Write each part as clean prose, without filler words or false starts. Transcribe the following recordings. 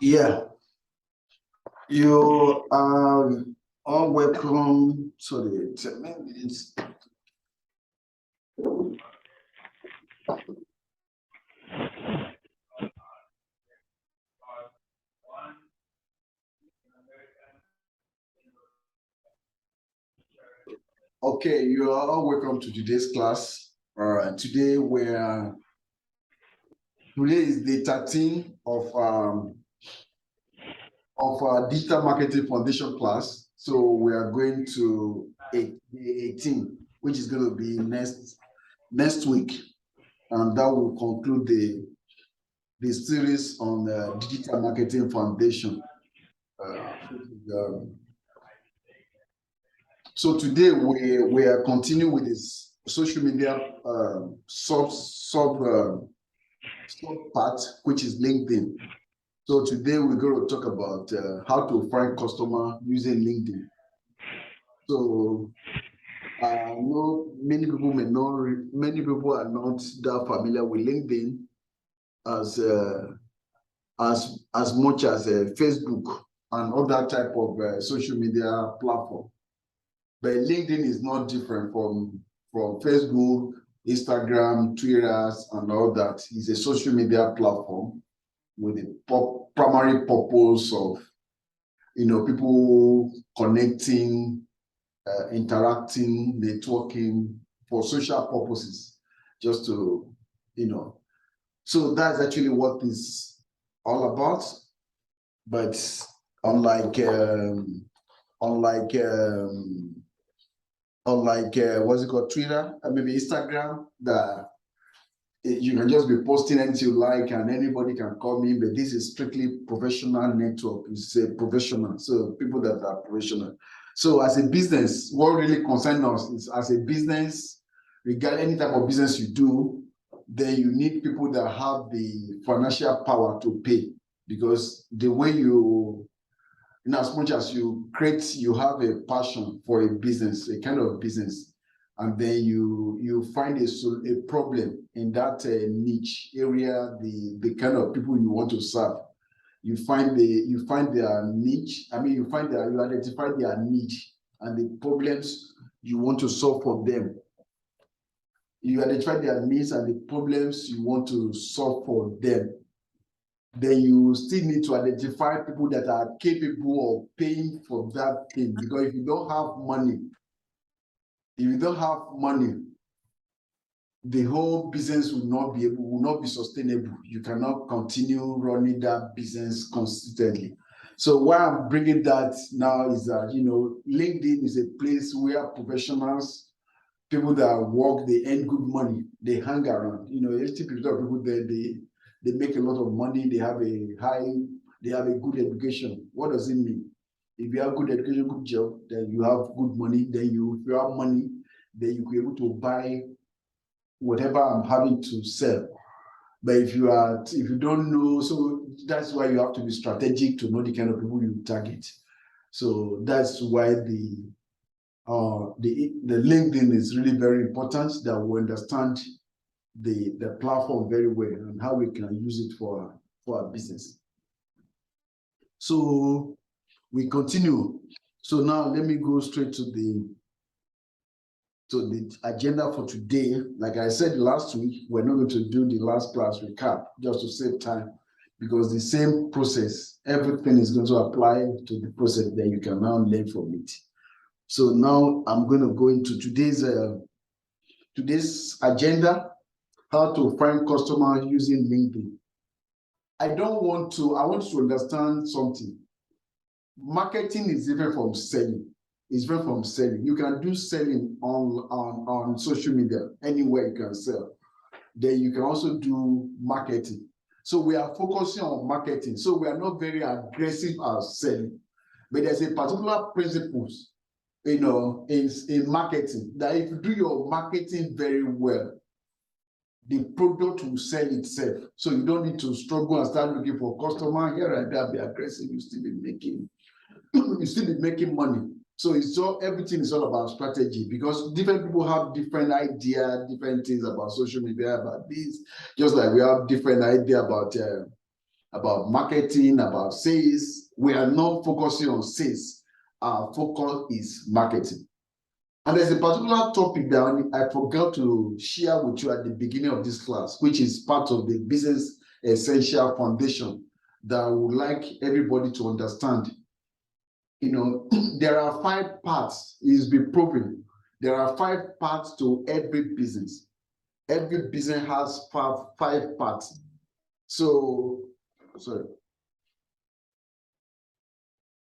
Yeah, you are all welcome to the 10 minutes. Okay, you are all welcome to today's class. Today today is the 13th of our digital marketing foundation class. So we are going to 18, which is going to be next week, and that will conclude the series on the digital marketing foundation. So today we are continuing with this social media sub part, which is LinkedIn. So today we're going to talk about how to find customer using LinkedIn. So I know many people are not that familiar with LinkedIn as much as Facebook and other type of social media platform. But LinkedIn is not different from Facebook, Instagram, Twitter, and all that. It's a social media platform with the primary purpose of people connecting, interacting, networking for social purposes, just to So that's actually what it's all about. But unlike what's it called, Twitter and maybe Instagram, that you can just be posting anything you like and anybody can come in, but this is strictly professional network. It's a professional, so people that are professional. So as a business, what really concerns us is, as a business, regarding any type of business you do, then you need people that have the financial power to pay, because the way in as much as you have a passion for a business, a kind of business, and then you find a problem in that niche area, the kind of people you want to serve. You find their niche. You identify their niche and the problems you want to solve for them. You identify their needs and the problems you want to solve for them. Then you still need to identify people that are capable of paying for that thing. Because if you don't have money, the whole business will not be sustainable. You cannot continue running that business consistently. So why I'm bringing that now is that LinkedIn is a place where professionals, people that work, they earn good money, they hang around. People there, they make a lot of money, they have a good education. What does it mean? If you have good education, good job, then you have good money. Then if you have money, then you'll be able to buy whatever I'm having to sell. But if you don't know, so that's why you have to be strategic to know the kind of people you target. So that's why the LinkedIn is really very important, that we understand the platform very well and how we can use it for our business. So we continue. So now let me go straight to the agenda for today. Like I said last week, we're not going to do the last class recap just to save time, because the same process, everything is going to apply to the process that you can now learn from it. So now I'm going to go into today's agenda, how to find customers using LinkedIn. I want to understand something. Marketing is different from selling. It's different from selling. You can do selling on social media, anywhere you can sell. Then you can also do marketing. So we are focusing on marketing. So we are not very aggressive at selling. But there's a particular principles in marketing, that if you do your marketing very well, the product will sell itself. So you don't need to struggle and start looking for customer here and there, be aggressive. You still be making money. So everything is all about strategy, because different people have different ideas, different things about social media, about this, just like we have different idea about about marketing, about sales. We are not focusing on sales. Our focus is marketing. And there's a particular topic that I forgot to share with you at the beginning of this class, which is part of the business essential foundation that I would like everybody to understand. There are 5 parts. It's been proven. There are 5 parts to every business. Every business has five parts. So, sorry.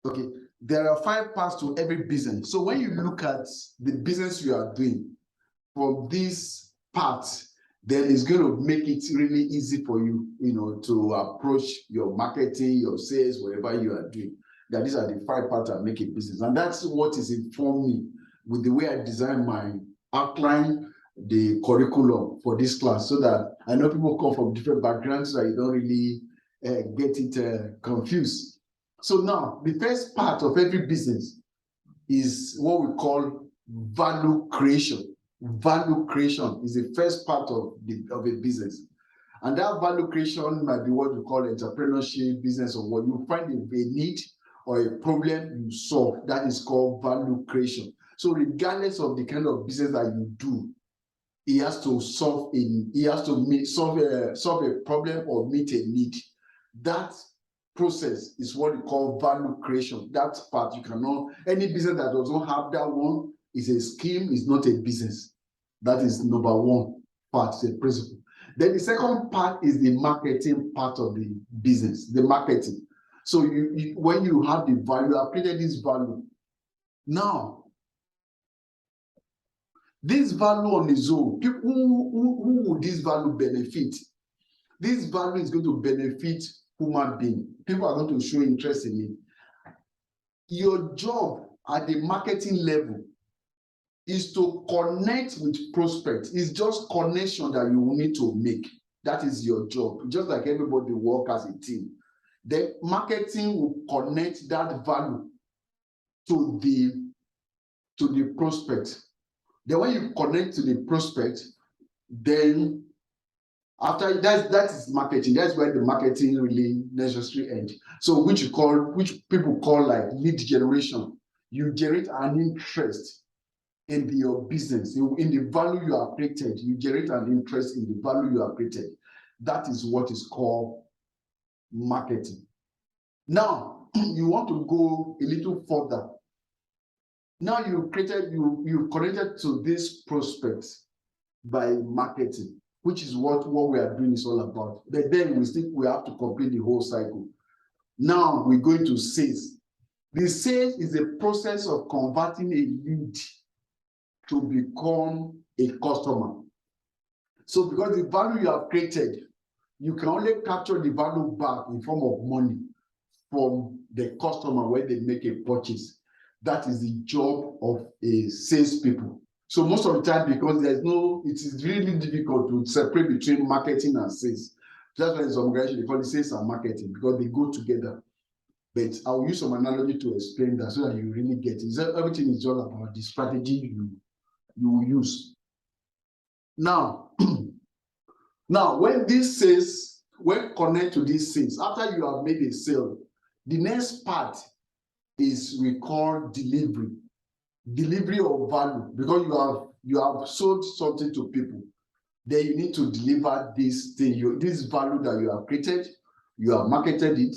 Okay, there are 5 parts to every business. So when you look at the business you are doing from these parts, then it's going to make it really easy for you, to approach your marketing, your sales, whatever you are doing. That these are the 5 parts that make a business. And that's what is informed me with the way I design my outline, the curriculum for this class, so that I know people come from different backgrounds, so you don't really get it confused. So now, the first part of every business is what we call value creation. Value creation is the first part of a business. And that value creation might be what we call entrepreneurship, business, or what you find a need or a problem you solve. That is called value creation. So regardless of the kind of business that you do, he has to solve a problem or meet a need. That process is what we call value creation. That part you cannot, any business that does not have that one is a scheme, is not a business. That is number 1 part, the principle. Then the second part is the marketing part of the business, the marketing. So when you have the value, you have created this value. Now, this value on its own, who would this value benefit? This value is going to benefit human being. People are going to show interest in it. Your job at the marketing level is to connect with prospects. It's just connection that you will need to make. That is your job. Just like everybody work as a team. The marketing will connect that value to the prospect. Then when you connect to the prospect, then after that is marketing. That's where the marketing really necessary end. So which people call like lead generation. You generate an interest in your business, in the value you have created. You generate an interest in the value you have created. That is what is called marketing. Now you want to go a little further. Now you've connected to this prospect by marketing, which is what we are doing is all about. But then we have to complete the whole cycle. Now we're going to sales. The sales is a process of converting a lead to become a customer. So because the value you have created, you can only capture the value back in form of money from the customer when they make a purchase. That is the job of a salespeople. So most of the time, because it is really difficult to separate between marketing and sales. That's why in some organizations they call it sales and marketing, because they go together. But I'll use some analogy to explain that so that you really get it. So everything is all about the strategy you will use. Now, when connect to these sales, after you have made a sale, the next part is we call delivery of value, because you have sold something to people. Then you need to deliver this thing, this value that you have created, you have marketed it,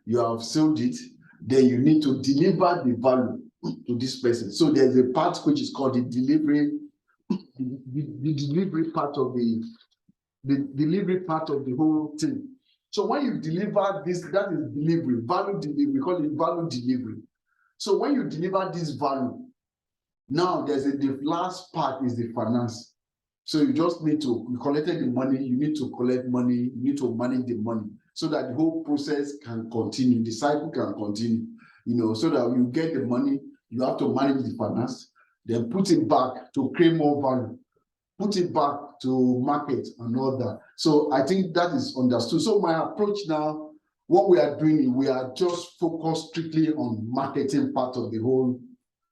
you have sold it. Then you need to deliver the value to this person. So there's a part which is called the delivery, the delivery part of the whole thing. So when you deliver this, that is delivery, value delivery. We call it value delivery. So when you deliver this value, now the last part is the finance. So you just need to, you collected the money, you need to collect money, you need to manage the money so that the whole process can continue, the cycle can continue, so that you get the money, you have to manage the finance, then put it back to create more value, put it back to market and all that. So I think that is understood. So my approach now, what we are doing, we are just focused strictly on marketing part of the whole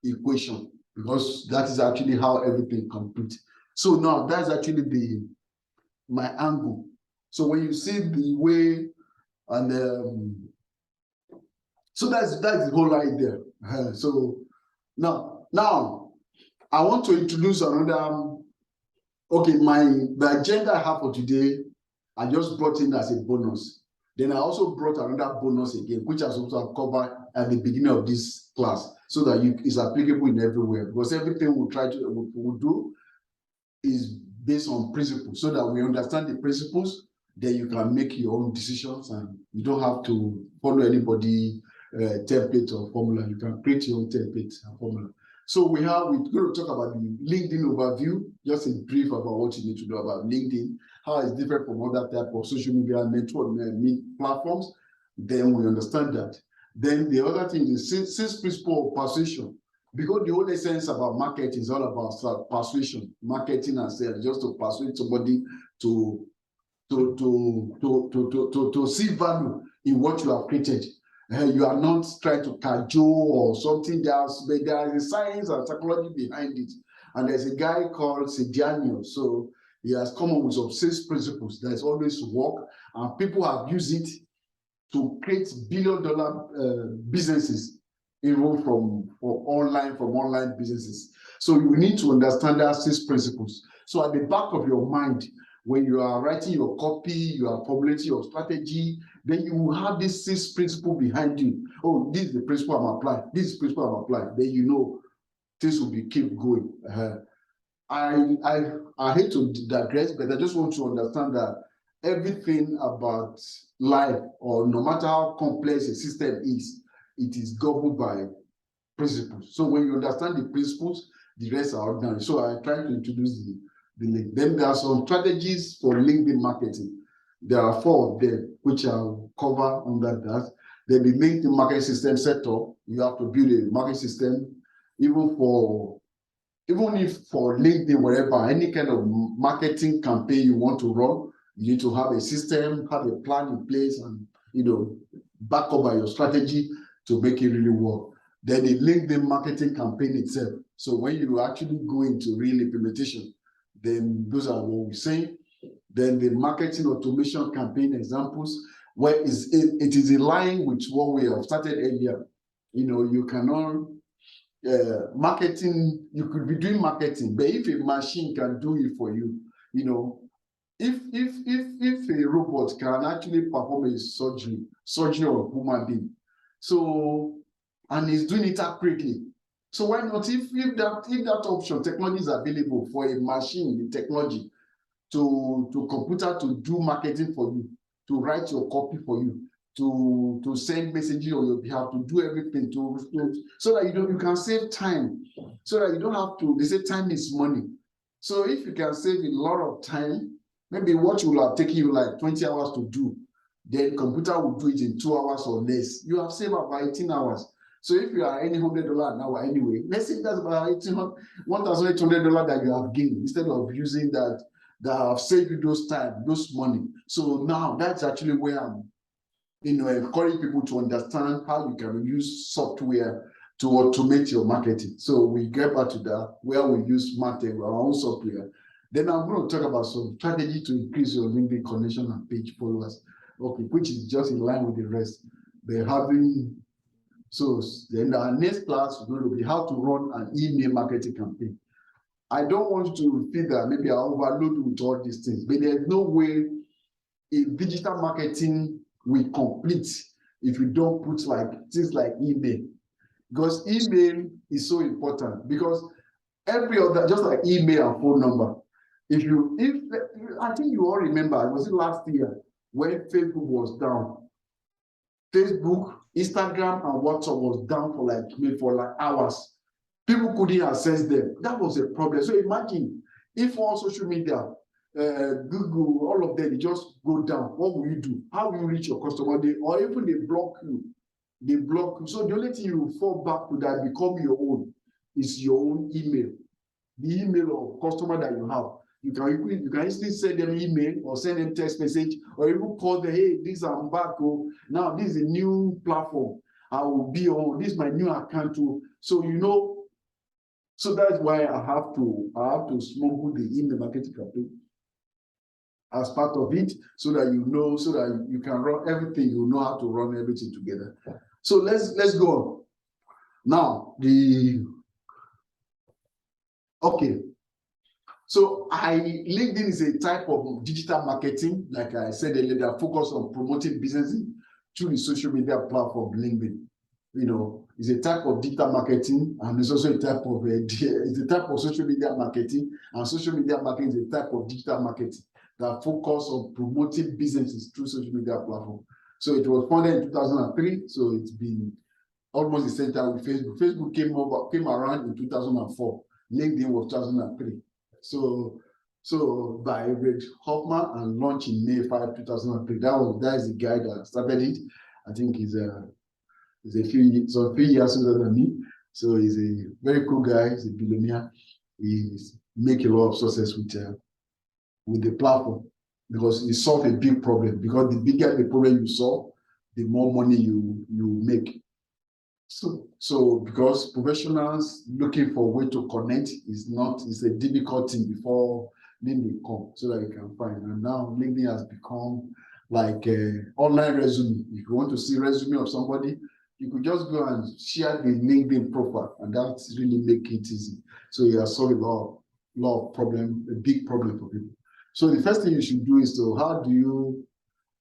equation, because that is actually how everything completes. So now that's actually my angle. So when you see the way And so that's the whole idea. So now I want to introduce another. Okay, the agenda I have for today, I just brought in as a bonus. Then I also brought another bonus again, which I also covered at the beginning of this class, so that it's applicable in everywhere. Because everything we'll do is based on principles, so that we understand the principles, then you can make your own decisions, and you don't have to follow anybody template or formula. You can create your own template and formula. So we're going to talk about the LinkedIn overview, just in brief about what you need to know about LinkedIn, how it's different from other type of social media network platforms. Then we understand that. Then the other thing is six principles of persuasion, because the whole essence about marketing is all about persuasion, marketing and sales, just to persuade somebody to see value in what you have created. You are not trying to cajole or something. There is a science and psychology behind it. And there's a guy called Daniel. So he has come up with some 6 principles that is always work, and people have used it to create billion-dollar businesses, even from online businesses. So you need to understand that 6 principles. So at the back of your mind, when you are writing your copy, you are formulating your strategy, then you will have this 6 principle behind you. Oh, this is the principle I'm applying. This is the principle I'm applying. Then you know things will keep going. I hate to digress, but I just want to understand that everything about life, or no matter how complex a system is, it is governed by principles. So when you understand the principles, the rest are ordinary. So I try to introduce the link. Then there are some strategies for LinkedIn marketing. There are 4 of them, which I'll cover under that. Then the LinkedIn marketing system setup. You have to build a marketing system, even if for LinkedIn, wherever, any kind of marketing campaign you want to run, you need to have a system, have a plan in place, and back up by your strategy to make it really work. Then the LinkedIn marketing campaign itself. So when you actually go into real implementation, then those are what we're saying. Then the marketing automation campaign examples, where it is in line with what we have started earlier. You cannot marketing. You could be doing marketing, but if a machine can do it for you, if a robot can actually perform a surgery on a human being, so, and is doing it accurately, so why not, if that option, technology is available for a machine, the technology to computer to do marketing for you, to write your copy for you, to send messages on your behalf, to do everything, so that you can save time, so that you don't have to. They say time is money. So if you can save a lot of time, maybe what will have taken you like 20 hours to do, then computer will do it in 2 hours or less. You have saved about 18 hours. So if you are earning $100 an hour anyway, let's say that's about $1,800 that you have gained, instead of using that have saved you those time, those money. So now that's actually where I'm encourage people to understand how you can use software to automate your marketing. So we get back to that, where we use Martech, our own software. Then I'm going to talk about some strategy to increase your LinkedIn connection and page followers, okay, which is just in line with the rest. So then our next class is going to be how to run an email marketing campaign. I don't want to feel that maybe I overload with all these things, but there's no way in digital marketing we complete if you don't put things like email, because email is so important. Because every other, just like email and phone number, if I think you all remember, was it last year when Facebook was down? Facebook, Instagram, and WhatsApp was down for hours. People couldn't access them. That was a problem. So imagine if all social media, Google, all of them, they just go down. What will you do? How will you reach your customer? Or even they block you. So the only thing you fall back to that become your own is your own email. The email of customer that you have. You can easily send them email or send them text message, or even call them, hey, I'm back. Oh, now this is a new platform. I will be on, this is my new account too. So so that's why I have to smuggle the email marketing campaign as part of it, so that you know, so that you can run everything, you know how to run everything together. So let's go on. Now, okay. So LinkedIn is a type of digital marketing, like I said earlier, that focus on promoting businesses through the social media platform LinkedIn. You know, it's a type of digital marketing, and it's also a type of it's a type of social media marketing, and social media marketing is a type of digital marketing that focus on promoting businesses through social media platform. So it was founded in 2003, so it's been almost the same time with Facebook. Facebook came around in 2004. LinkedIn was 2003. So by Reid Hoffman and launched in May 5, 2003. That is the guy that started it. I think he's a few years older than me. So he's a very cool guy. He's a billionaire. He's making a lot of success with the platform because he solved a big problem. Because the bigger the problem you solve, the more money you make. So because professionals looking for a way to connect is a difficult thing before LinkedIn come, so that you can find. And now LinkedIn has become like an online resume. If you want to see resume of somebody, you could just go and share the LinkedIn profile, and that's really make it easy. So you have solved a lot of problem, a big problem for people. So the first thing you should do is to how do you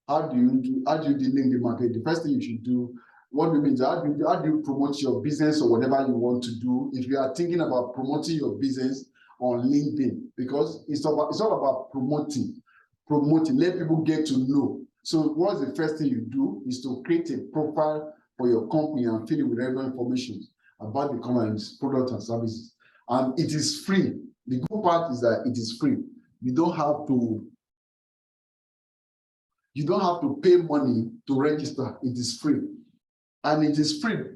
do LinkedIn market? The first thing you should do. What we mean is how do you promote your business or whatever you want to do? If you are thinking about promoting your business on LinkedIn, because it's all about promoting, let people get to know. So what's the first thing you do is to create a profile for your company and fill it with relevant information about the company's product and services. And it is free. The good part is that it is free. You don't have to pay money to register. It is free. And it is free.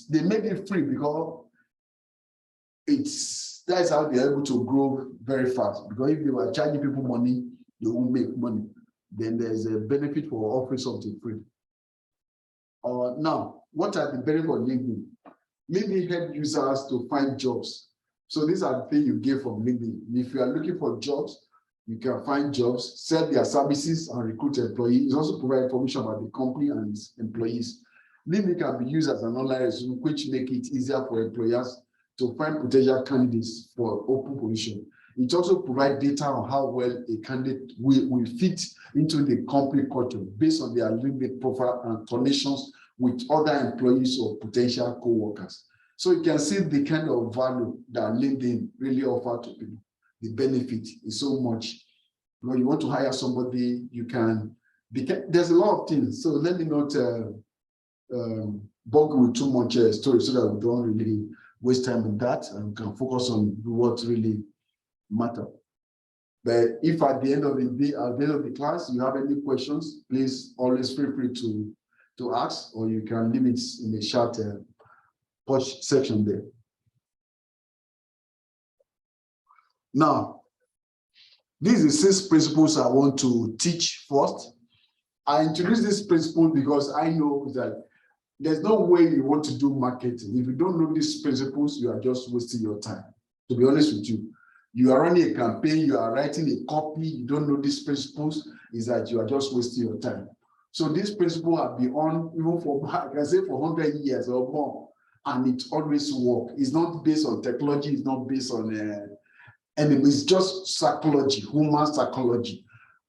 They made it free because that's how they're able to grow very fast. Because if they were charging people money, they won't make money. Then there's a benefit for offering something free. Now, what are the benefits of LinkedIn? LinkedIn help users to find jobs. So these are the things you get from LinkedIn. If you are looking for jobs, you can find jobs, sell their services, and recruit employees. It also provide information about the company and its employees. LinkedIn can be used as an online resume, which make it easier for employers to find potential candidates for open position. It also provides data on how well a candidate will fit into the company culture based on their LinkedIn profile and connections with other employees or potential co-workers. So you can see the kind of value that LinkedIn really offers to people. The benefit is so much. When you want to hire somebody, there's a lot of things. So let me not bog with too much story so that we don't really waste time on that and can focus on what really matter. But if at the end of the class you have any questions, please always feel free to ask, or you can leave it in the chat push section there. Now, these are 6 principles I want to teach first. I introduce this principle because I know that there's no way you want to do marketing. If you don't know these principles, you are just wasting your time. To be honest with you, you are running a campaign, you are writing a copy, you don't know these principles, is that you are just wasting your time. So this principle have been on even for, I can say, for 100 years or more, and it always works. It's not based on technology, it's not based on and it's just psychology, human psychology.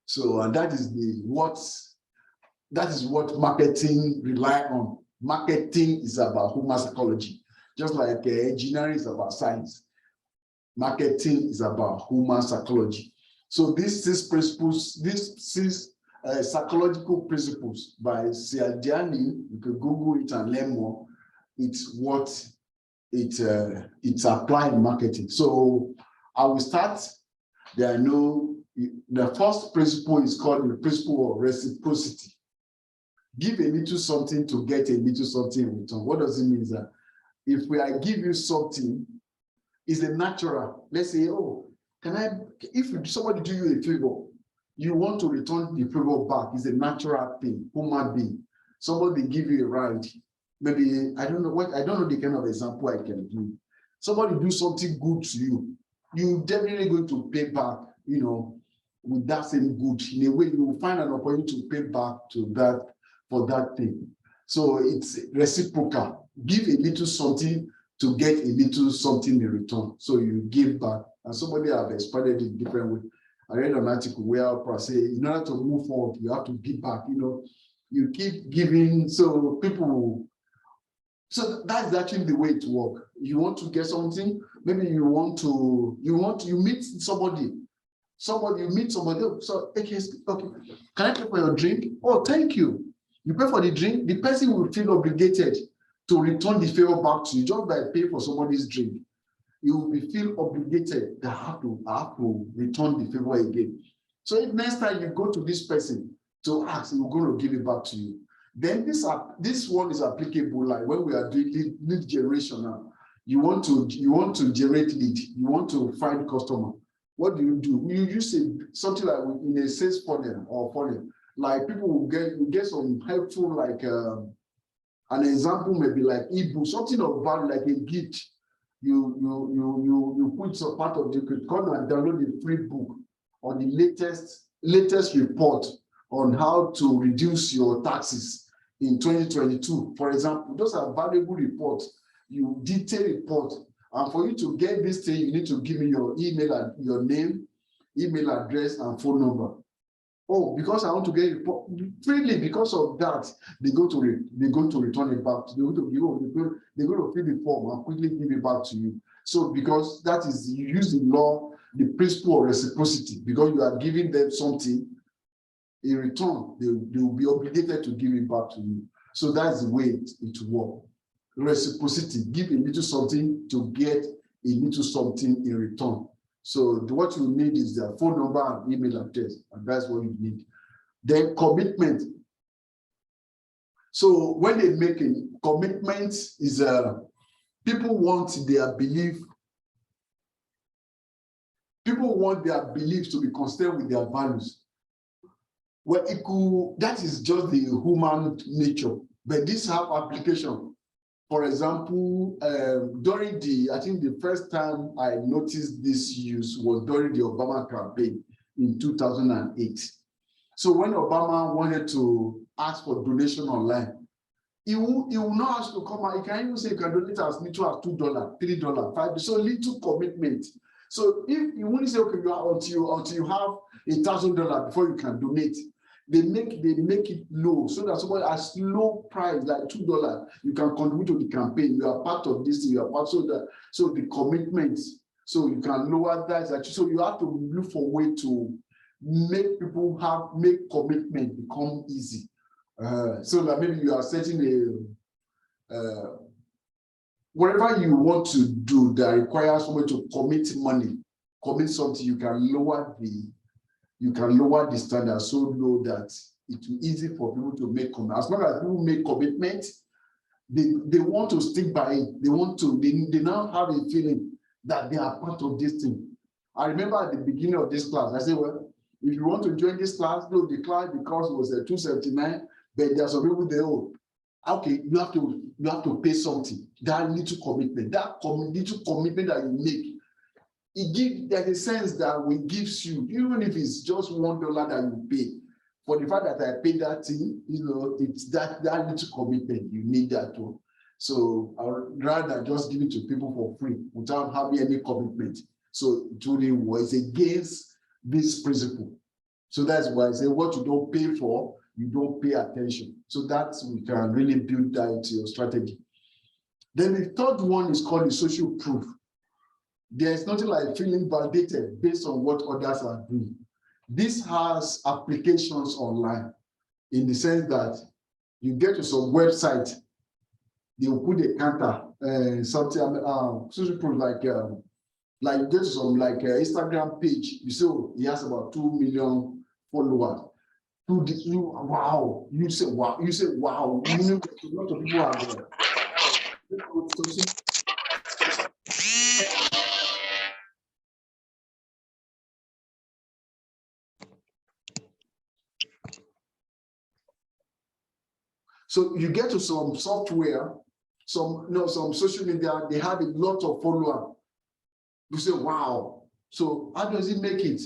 So and that is what marketing rely on. Marketing is about human psychology, just like engineering is about science. Marketing is about human psychology. So these 6 principles, psychological principles by Cialdini, you can Google it and learn more. It's what it's applied in marketing. So I will start. There I know the first principle is called the principle of reciprocity. Give a little something to get a little something in return. What does it mean? That if I give you something, it's a natural. Let's say, oh, if somebody do you a favor, you want to return the favor back. It's a natural thing, human being. Somebody give you a ride. Maybe, I don't know the kind of example I can do. Somebody do something good to you, you definitely going to pay back, with that same good. In a way, you will find an opportunity to pay back to that for that thing. So it's reciprocal. Give a little something to get a little something in return. So you give back. And somebody have expanded it different way. I read an article where Oprah say, in order to move forward, you have to give back. You know, you keep giving, so people. So that's actually the way to work. You want to get something, maybe you meet somebody. You meet somebody. So okay, can I pay for your drink? Oh, thank you. You pay for the drink. The person will feel obligated to return the favor back to you just by paying for somebody's drink. You will feel obligated that I have to return the favor again. So if next time you go to this person to ask, he's going to give it back to you. Then this one is applicable, like when we are doing lead generation now. You want to generate lead. You want to find customer. What do? You use something like in a sales funnel or funnel. Like people will get some helpful, like an example maybe like ebook, something of value like a gift. You put some part of the, you could come and download the free book on the latest report on how to reduce your taxes in 2022. For example, those are valuable reports. You detail report, and for you to get this thing, you need to give me your email, your name, email address, and phone number. Oh, because I want to get a report freely. Because of that, they're going to return it back. They're going to fill the form and quickly give it back to you. So because that is, you use the law, the principle of reciprocity, because you are giving them something in return, they will be obligated to give it back to you. So that's the way it works. Reciprocity, give a little something to get a little something in return. So what you need is their phone number and email address, and that's what you need. Then commitment. So when they make a commitment is people want their beliefs to be consistent with their values. Well, that is just the human nature, but this have application. For example, I think the first time I noticed this use was during the Obama campaign in 2008. So when Obama wanted to ask for donation online, he will not ask to come out. He can even say you can donate as little as $2, $3, $5. So little commitment. So if you want to say, okay, until you have $1,000 before you can donate, they make it low so that somebody at low price like $2, you can contribute to the campaign. You are part of this. You are part so the commitments. So you can lower that. So you have to look for a way to make people make commitment become easy. So that maybe you are setting whatever you want to do that requires someone to commit money, commit something. You can lower the standard so low that it will be easy for people to make commitment. As long as people make commitment, they want to stick by it. They now have a feeling that they are part of this thing. I remember at the beginning of this class, I said, well, if you want to join this class, the cost was $279, but there are some people there, okay, you have to pay something. That little commitment, little commitment that you make, there's a sense that it gives you, even if it's just $1 that you pay, for the fact that I paid that thing, it's that little commitment, you need that too. So I'd rather just give it to people for free without having any commitment. So it really was against this principle. So that's why I say what you don't pay for, you don't pay attention. So we can really build that into your strategy. Then the third one is called the social proof. There's nothing like feeling validated based on what others are doing. This has applications online in the sense that you get to some website, they will put a counter, something, social proof like you get to some Instagram page, you say, oh, he has about 2 million followers. Wow, you say wow, you know, a lot of people are there. So you get to some software, some social media, they have a lot of followers. You say, wow. So how does it make it?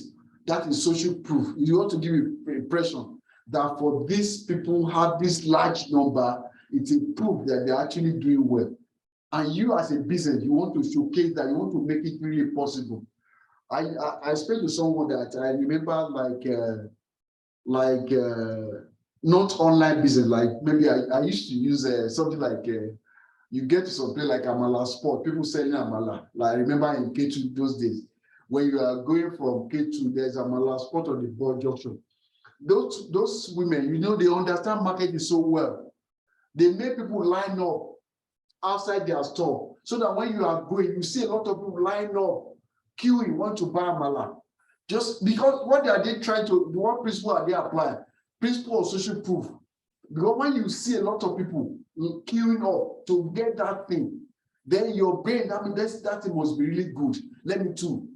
That is social proof. You want to give an impression that for these people have this large number, it's a proof that they're actually doing well. And you as a business, you want to showcase that, you want to make it really possible. I spoke to someone that I remember not online business, like maybe I used to use something like you get to some place like Amala Sport, people selling Amala. Like I remember in K2 those days, when you are going from K2, there's Amala Sport on the board junction. Those women, you know, they understand marketing so well. They make people line up outside their store so that when you are going, you see a lot of people line up, queuing, want to buy Amala. Just because what are they trying to, what principle are they applying? Principle of social proof. Because when you see a lot of people queuing up to get that thing, then your brain, I mean, that thing must be really good. Let me too.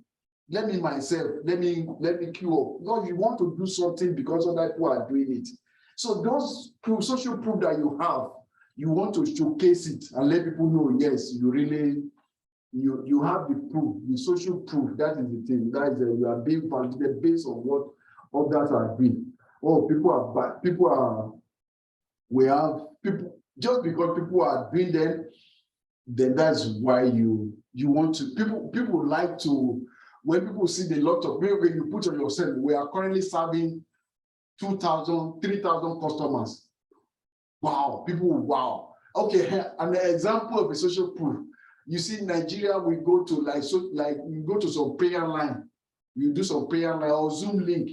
Let me myself, let me queue up. Because you want to do something because other people are doing it. So those proof, social proof that you have, you want to showcase it and let people know, yes, you really, you have the proof, the social proof. That is the thing. That is you are being validated based on what others are doing. Oh, we have people, just because people are doing them, then that's why you want to, people like to, when people see the lot of, when you put on yourself, we are currently serving 2,000, 3,000 customers. Wow, people, wow. Okay, an example of a social proof. You see, in Nigeria, we go to you go to some prayer line, you do some prayer line or Zoom link.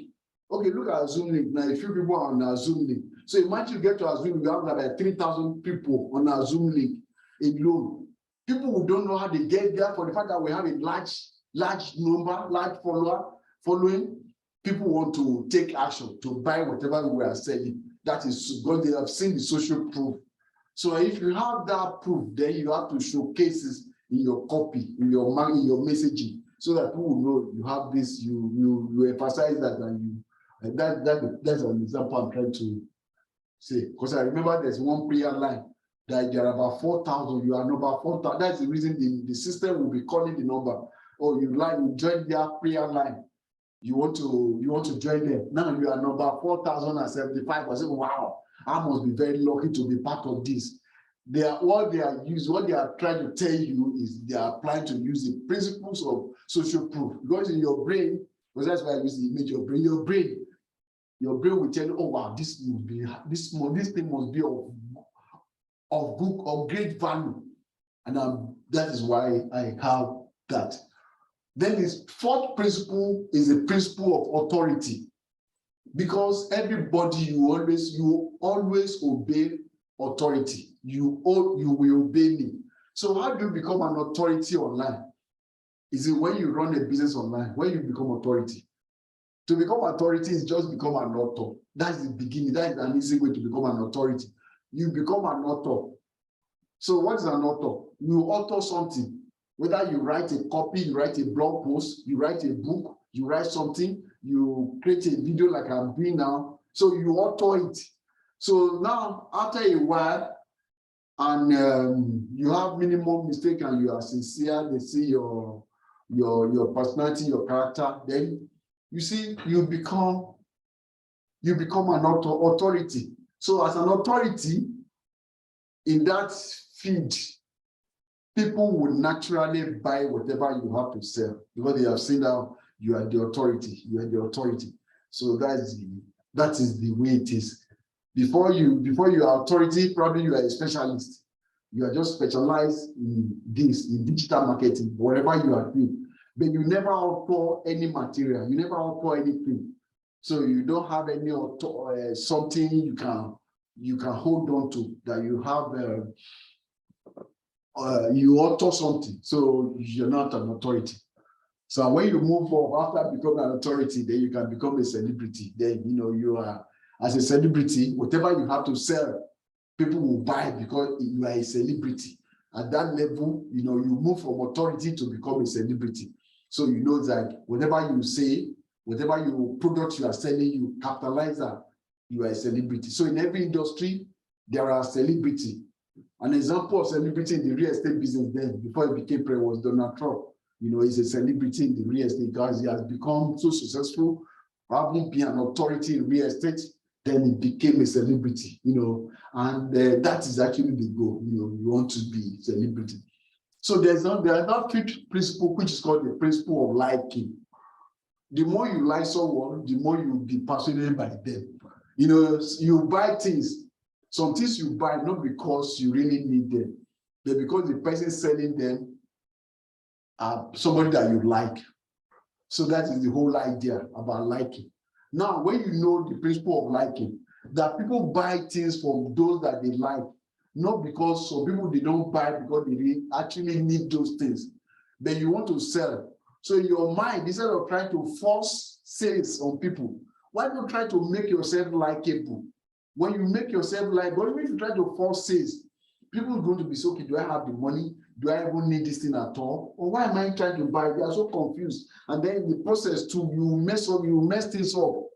Okay, look at Zoom link. Now, a few people are on our Zoom link. So imagine you get to our Zoom, you have like 3,000 people on our Zoom link alone. People who don't know how they get there, for the fact that we have a large number, large following, people want to take action to buy whatever we are selling. That is because they have seen the social proof. So if you have that proof, then you have to showcase this in your copy, in your messaging, so that people will know you have this, you emphasize that, and that's an example I'm trying to say. Because I remember there's one prayer line that there are about 4,000, you are number 4,000. That's the reason the system will be calling the number. Oh, you join their prayer line. You want to join them. Now you are number 4,075. I said, wow, I must be very lucky to be part of this. What they are trying to tell you is they are applying to use the principles of social proof. Because in your brain, because that's why I use the image of brain, your brain will tell you, oh wow, this thing must be of great value. And that is why I have that. Then this fourth principle is a principle of authority, because everybody, you always obey authority. You will obey me. So how do you become an authority online? Is it when you run a business online, when you become authority? To become authority is just become an author. That's the beginning. That is an easy way to become an authority. You become an author. So what is an author? You author something. Whether you write a copy, you write a blog post, you write a book, you write something, you create a video like I'm doing now. So you author it. So now, after a while, and you have minimum mistake and you are sincere, they see your personality, your character, then you see you become an authority. So as an authority in that field, people will naturally buy whatever you have to sell because they have seen that you are the authority. You are the authority. So that is the way it is. Before you are authority, probably you are a specialist. You are just specialized in this, in digital marketing, whatever you are doing. But you never author any material. You never author anything. So you don't have any something you can hold on to that you have. You author something, so you're not an authority. So when you move up after becoming an authority, then you can become a celebrity. Then you are, as a celebrity, whatever you have to sell, people will buy because you are a celebrity. At that level, you move from authority to become a celebrity. So you know that whatever you say, whatever product you are selling, you capitalize that you are a celebrity. So in every industry, there are celebrity. An example of celebrity in the real estate business then, before it became president, was Donald Trump. You know, he's a celebrity in the real estate because he has become so successful, having been an authority in real estate, then he became a celebrity, you know, and that is actually the goal. You know, you want to be a celebrity. So there is another fifth principle, which is called the principle of liking. The more you like someone, the more you will be persuaded by them. You know, you buy things. Some things you buy not because you really need them, but because the person selling them are somebody that you like. So that is the whole idea about liking. Now, when you know the principle of liking, that people buy things from those that they like, not because some people they don't buy because they really actually need those things, but you want to sell. So in your mind, instead of trying to force sales on people, why don't you try to make yourself likable? When you make yourself likable, when you try to force sales, people are going to be so, okay, do I have the money? Do I even need this thing at all? Or why am I trying to buy? They are so confused. And then in the process too, you mess things up.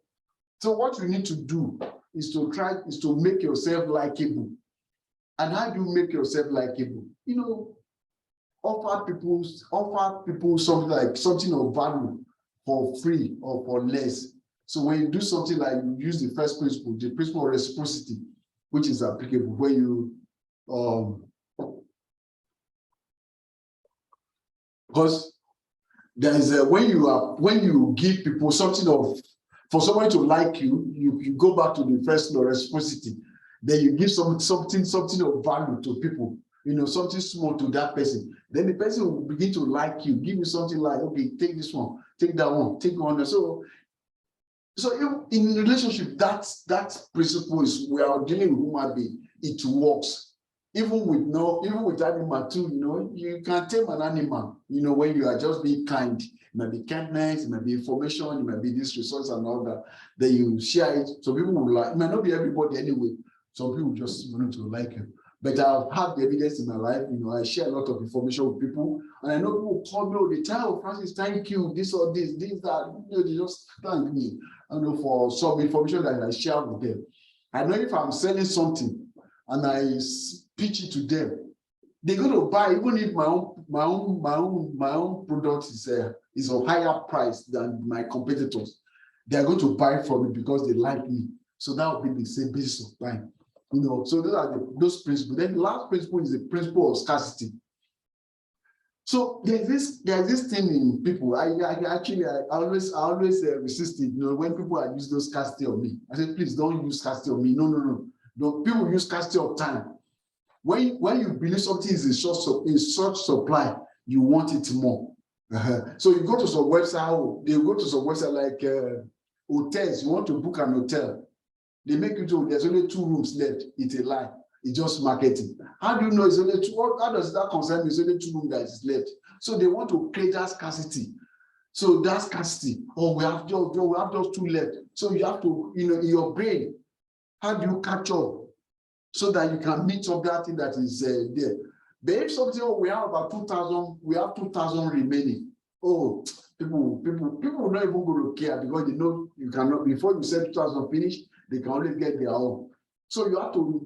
So what you need to do is to make yourself likable. And how do you make yourself likable? You know, offer people something of value for free or for less. So when you do something like you use the first principle, the principle of reciprocity, which is applicable where you because there is a when you give people something of for somebody to like you, you go back to the first law, reciprocity. Then you give something of value to people, you know, something small to that person. Then the person will begin to like you, give you something like, okay, take this one, take that one, take one. So in relationship, that principle is we are dealing with human being. It works. Even with animal too, you know, you can tame an animal, you know, when you are just being kind. It might be kindness, it might be information, it might be this resource and all that. Then you share it. So people will like, it might not be everybody anyway. Some people just want to like you. But I've had the evidence in my life, you know, I share a lot of information with people, and I know people call me all the time, oh, Francis, thank you, this or this, that, you know, they just thank me, you know, for some information that I share with them. I know if I'm selling something and I pitch it to them, they're going to buy, even if my own product is of higher price than my competitors. They're going to buy from it because they like me. So that will be the same basis of buying. You know, so those are those principles. Then the last principle is the principle of scarcity. So there's this thing in people. I always resist it. You know, when people are using those scarcity on me, I say, please don't use scarcity on me. No. People use scarcity of time. When you believe something is in short supply, you want it more. So you go to some website. They go to some website like hotels. You want to book an hotel. They make you do there's only 2 rooms left. It's a lie. It's just marketing. How do you know it's only 2? How does that concern? It's only 2 rooms that is left. So they want to create that scarcity. So that scarcity. Oh, we have just 2 left. So you have to, you know, in your brain, how do you catch up so that you can meet up that thing that is there? But if something, oh, we have about 2,000, we have 2,000 remaining. Oh, people will not even go to care because they know you cannot. Before you sell 2,000 finish, they can only get their own. So you have to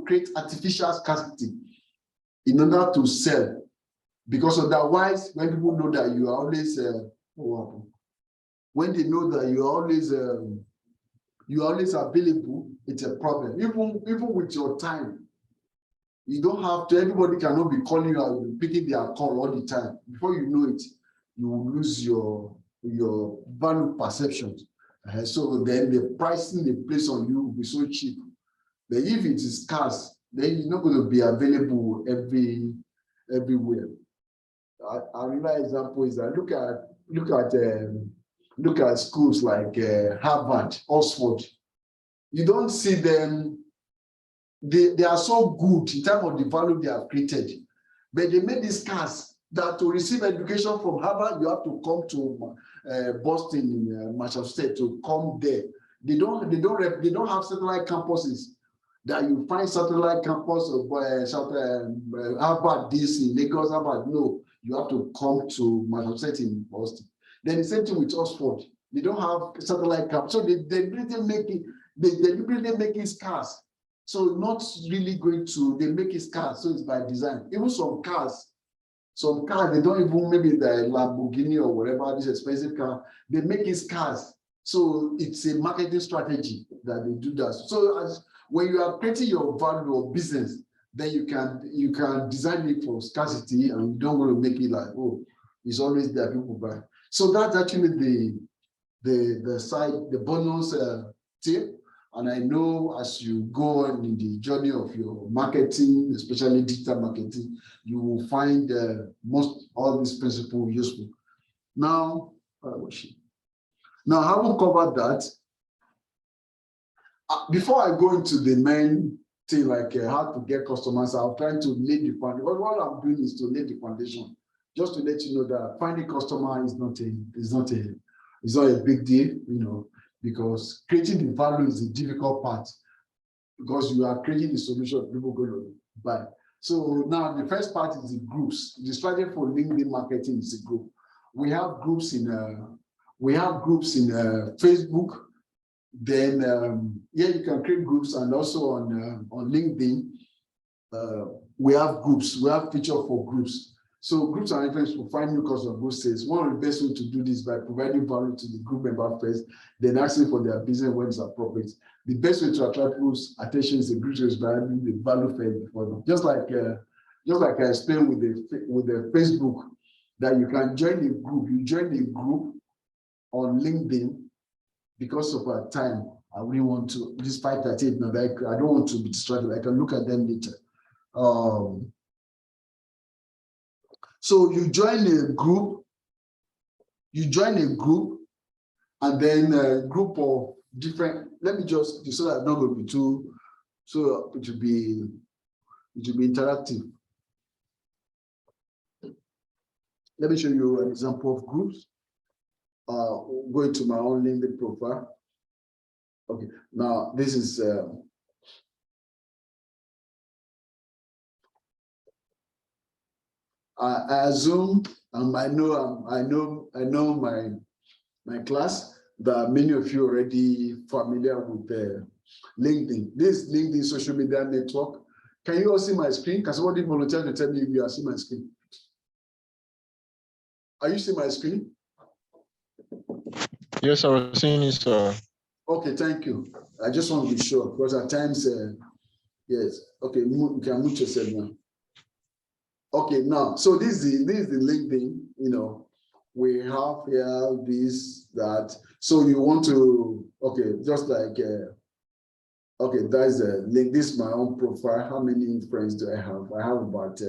create artificial scarcity in order to sell, because otherwise, when people know that you are always when they know that you are always available, it's a problem. Even with your time, you don't have to. Everybody cannot be calling you and picking their call all the time. Before you know it, you will lose your value perceptions. So then the pricing they place on you will be so cheap. But if it is scarce, then it's not going to be available everywhere. Another example is that look at schools like Harvard, Oxford. You don't see them. They are so good in terms of the value they have created, but they made this scarce that to receive education from Harvard, you have to come to Boston, Massachusetts, to come there. They don't have satellite campuses that you find satellite campus of Harvard, DC, Lagos, Harvard. No, you have to come to Massachusetts in Boston. Then the same thing with Oxford. They don't have satellite campus, so they deliberately make it scarce. So not really going to, they make it scarce, so it's by design. Even some cars, Some cars, they don't even, maybe the Lamborghini or whatever, this expensive car, they make it scarce. So it's a marketing strategy that they do that. So as when you are creating your value of business, then you can design it for scarcity, and you don't want to make it like, oh, it's always there, people buy. So that's actually the side, the bonus tip. And I know as you go on in the journey of your marketing, especially digital marketing, you will find most all these principles useful. Now, now having covered that, before I go into the main thing, like how to get customers, I'll try to lay the foundation. What I'm doing is to lay the foundation, just to let you know that finding customer is not a big deal, you know, because creating the value is the difficult part, because you are creating the solution people going to buy. So now the first part is the groups. The strategy for LinkedIn marketing is a group. We have groups in Facebook. Then yeah, you can create groups, and also on LinkedIn, we have groups. We have feature for groups. So groups are influenced to find new customers. Group says one of the best ways to do this by providing value to the group member first, then asking for their business when it's appropriate. The best way to attract people's attention is the group is by having the value first before them. Just like I explained with the Facebook, that you can join a group. You join a group on LinkedIn. Because of our time, I really want to, despite that, I don't want to be distracted. I can look at them later. So you join a group, and then a group of different, let me just, so that I'm not going to be too, so it will be interactive. Let me show you an example of groups. Going to my own LinkedIn profile. Okay, now this is I assume, I know my class, that many of you already familiar with LinkedIn. This LinkedIn social media network. Can you all see my screen? Can somebody volunteer to tell me if you are seeing my screen? Are you seeing my screen? Yes, I was seeing it, sir. Okay, thank you. I just want to be sure, because at times, yes. Okay, you can mute yourself now. Okay, now, so this is the LinkedIn, you know, we have here this, that. So you want to, okay, just like, okay, that's a link. This is my own profile. How many friends do I have? I have about,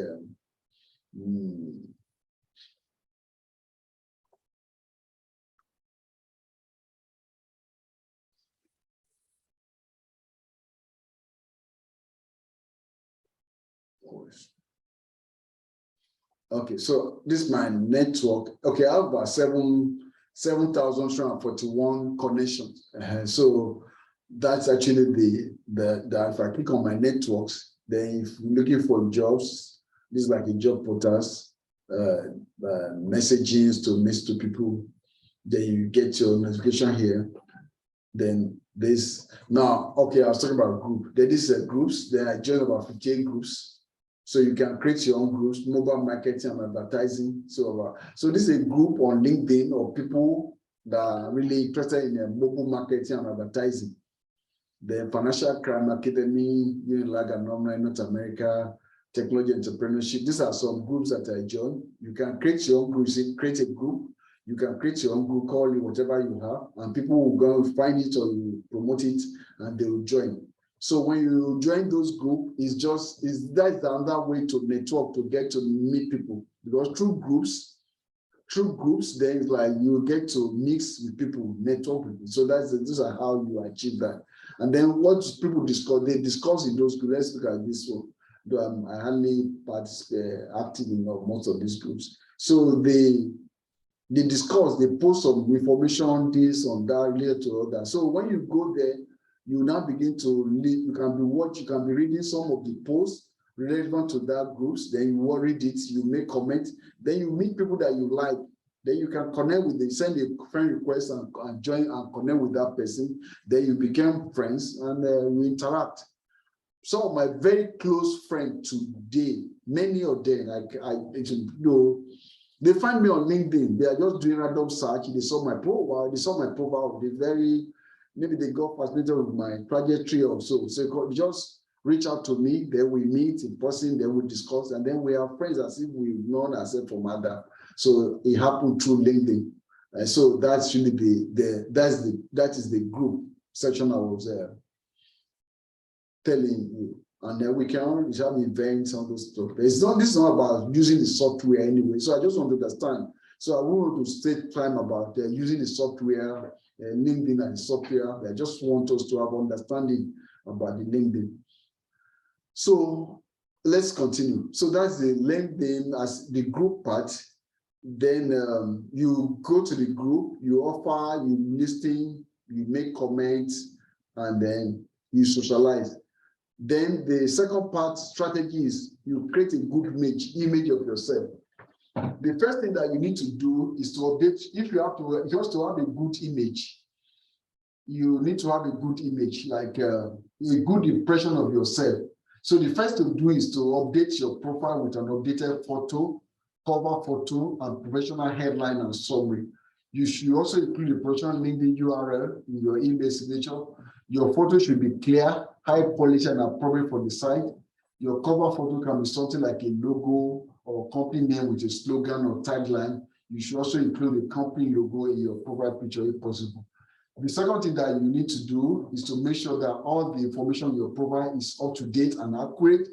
okay, so this is my network. Okay, I have about 7,341 connections. So that's actually the if I click on my networks, then if you're looking for jobs, this is like a job portals, messages to message to people. Then you get your notification here. Then this now, okay, I was talking about group. Then this is groups. Then I joined about 58 groups. So you can create your own groups, mobile marketing and advertising. So this is a group on LinkedIn of people that are really interested in mobile marketing and advertising. The Financial Crime Academy, Unilag and North America, Technology Entrepreneurship. These are some groups that I joined. You can create your own group. Create a group. You can create your own group, call it whatever you have, and people will go find it or you promote it, and they will join. So when you join those groups, that's another way to network, to get to meet people. Because through groups, then it's like you get to mix with people, network with people. So these are how you achieve that. And then what people discuss, they discuss in those groups. Let's look at this one. Though I hardly participate active in most of these groups. So they discuss, they post some information on this, on that, related to all that. So when you go there, you now begin to read, you can be reading some of the posts relevant to that groups, then you read it, you make comments, then you meet people that you like, then you can connect with them, send a friend request and join and connect with that person, then you become friends and you interact. some of my very close friends today, many of them, they find me on LinkedIn. They are just doing random search. They saw my profile. Maybe they got fascinated with my trajectory or so. So just reach out to me. Then we meet in person. Then we discuss, and then we are friends as if we've known ourselves from Adam. So it happened through LinkedIn. So that's really that is the group section I was telling you. And then we can have events on those stuff. This is not about using the software anyway. So I just want to understand. So I want to take time about using the software, LinkedIn and the software. I just want us to have understanding about the LinkedIn. So let's continue. So that's the LinkedIn as the group part. Then you go to the group, you offer, you listen, you make comments, and then you socialize. Then the second part strategy is you create a good image of yourself. The first thing that you need to do is to update. If you have to, just to have a good image, you need to have a good image, like a good impression of yourself. So the first thing to do is to update your profile with an updated photo, cover photo, and professional headline and summary. You should also include a professional LinkedIn URL in your email signature. Your photo should be clear, high quality, and appropriate for the site. Your cover photo can be something like a logo or company name with a slogan or tagline. You should also include a company logo in your profile picture if possible. The second thing that you need to do is to make sure that all the information in your profile is up to date and accurate.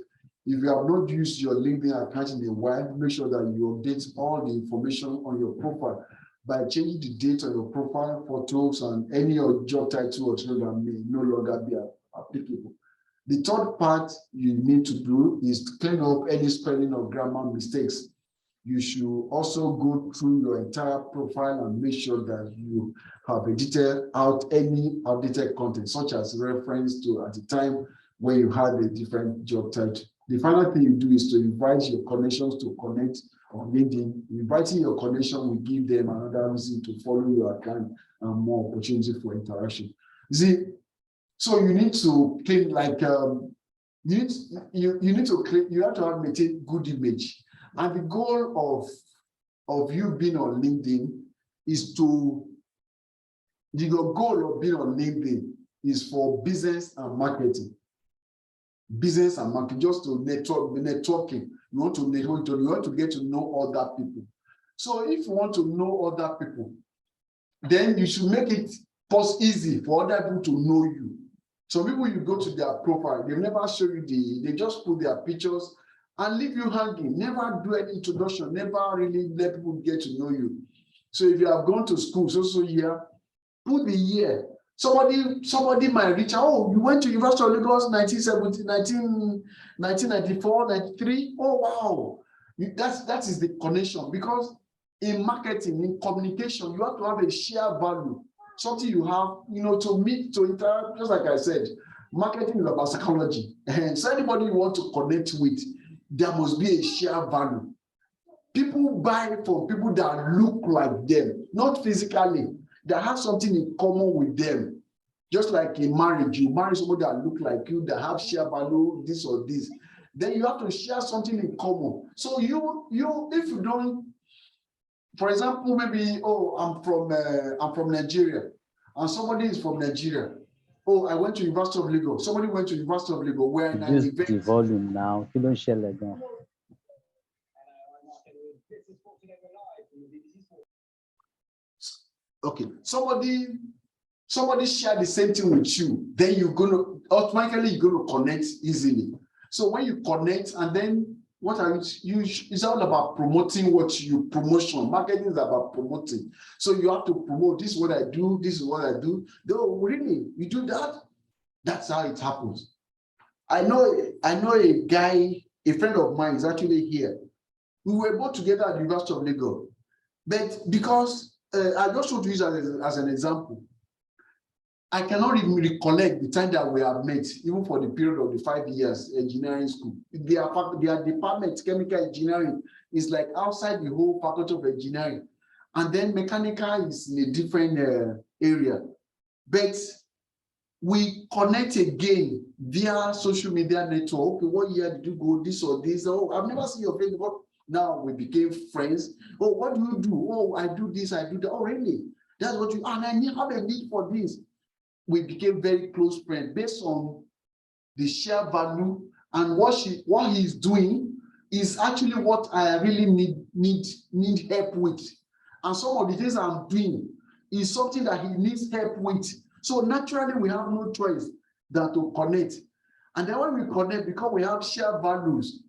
If you have not used your LinkedIn account in a while, make sure that you update all the information on your profile by changing the date on your profile, photos, and any job title or title that may no longer be applicable. The third part you need to do is to clean up any spelling or grammar mistakes. You should also go through your entire profile and make sure that you have edited out any outdated content, such as reference to at the time when you had a different job title. The final thing you do is to invite your connections to connect on LinkedIn. Inviting your connection will give them another reason to follow your account and more opportunity for interaction. You see, so you need to clean like you need to clean. You have to have maintain good image, and the goal of you being on LinkedIn is to. The goal of being on LinkedIn is for business and marketing. Business and marketing, just to networking. You want to network, you want to get to know other people. So if you want to know other people, then you should make it easy for other people to know you. So people, you go to their profile, they never show you they just put their pictures and leave you hanging. Never do an introduction, never really let people get to know you. So if you have gone to school so year, put the year. Somebody might reach out, oh, you went to University of Lagos 1994, 93. Oh, wow. That is the connection, because in marketing, in communication, you have to have a shared value, something you have, to meet, to interact. Just like I said, marketing is about psychology. And so anybody you want to connect with, there must be a shared value. People buy from people that look like them, not physically, that have something in common with them. Just like in marriage, you marry somebody that look like you, that have share value, this or this. Then you have to share something in common. So if you don't, for example, maybe, oh, I'm from Nigeria, and somebody is from Nigeria. Oh, I went to University of Lagos. Somebody went to University of Lagos. Where Reduce the volume now. You don't share like that. Okay, somebody share the same thing with you, then you're gonna automatically connect easily. So when you connect, and then what are you it's all about promoting what you promotion. Marketing is about promoting. So you have to promote, this is what I do, this is what I do. Though really, you do that, that's how it happens. I know a guy, a friend of mine is actually here. We were both together at the University of Lagos, but because I just want to use as an example. I cannot even recollect the time that we have met, even for the period of the 5 years engineering school. Their department, chemical engineering, is like outside the whole faculty of engineering. And then mechanical is in a different area. But we connect again via social media network. Okay, what year did you go? This or this? Oh, I've never seen your face before. Now we became friends. Oh, what do you do? Oh, I do this, I do that. Oh, really? That's what you, and I have a need for this. We became very close friends based on the shared value, and what he's doing is actually what I really need help with. And some of the things I'm doing is something that he needs help with. So naturally, we have no choice than to connect. And then when we connect, because we have shared values,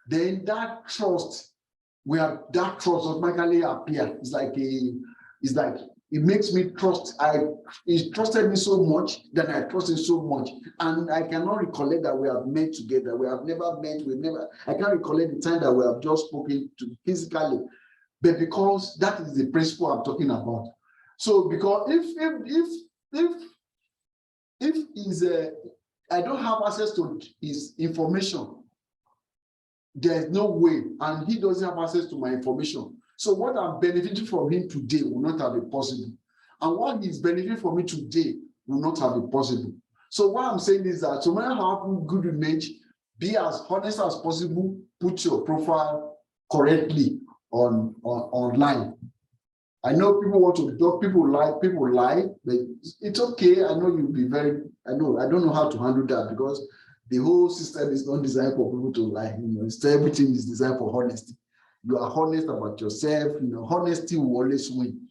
then that trust automatically appear. It's like it makes me trust. He trusted me so much that I trust him so much. And I cannot recollect that we have met together. We have never met, I can't recollect the time that we have just spoken to physically. But because that is the principle I'm talking about. So because if I don't have access to his information, there's no way, and he doesn't have access to my information. So what I'm benefiting from him today will not have been possible. And what he's benefiting from me today will not have been possible. So what I'm saying is that so when you have a good image, be as honest as possible, put your profile correctly online. I know people want to talk, people lie, but it's okay. I know you'll be I don't know how to handle that because the whole system is not designed for people to lie. Everything is designed for honesty. You are honest about yourself. Honesty will always win.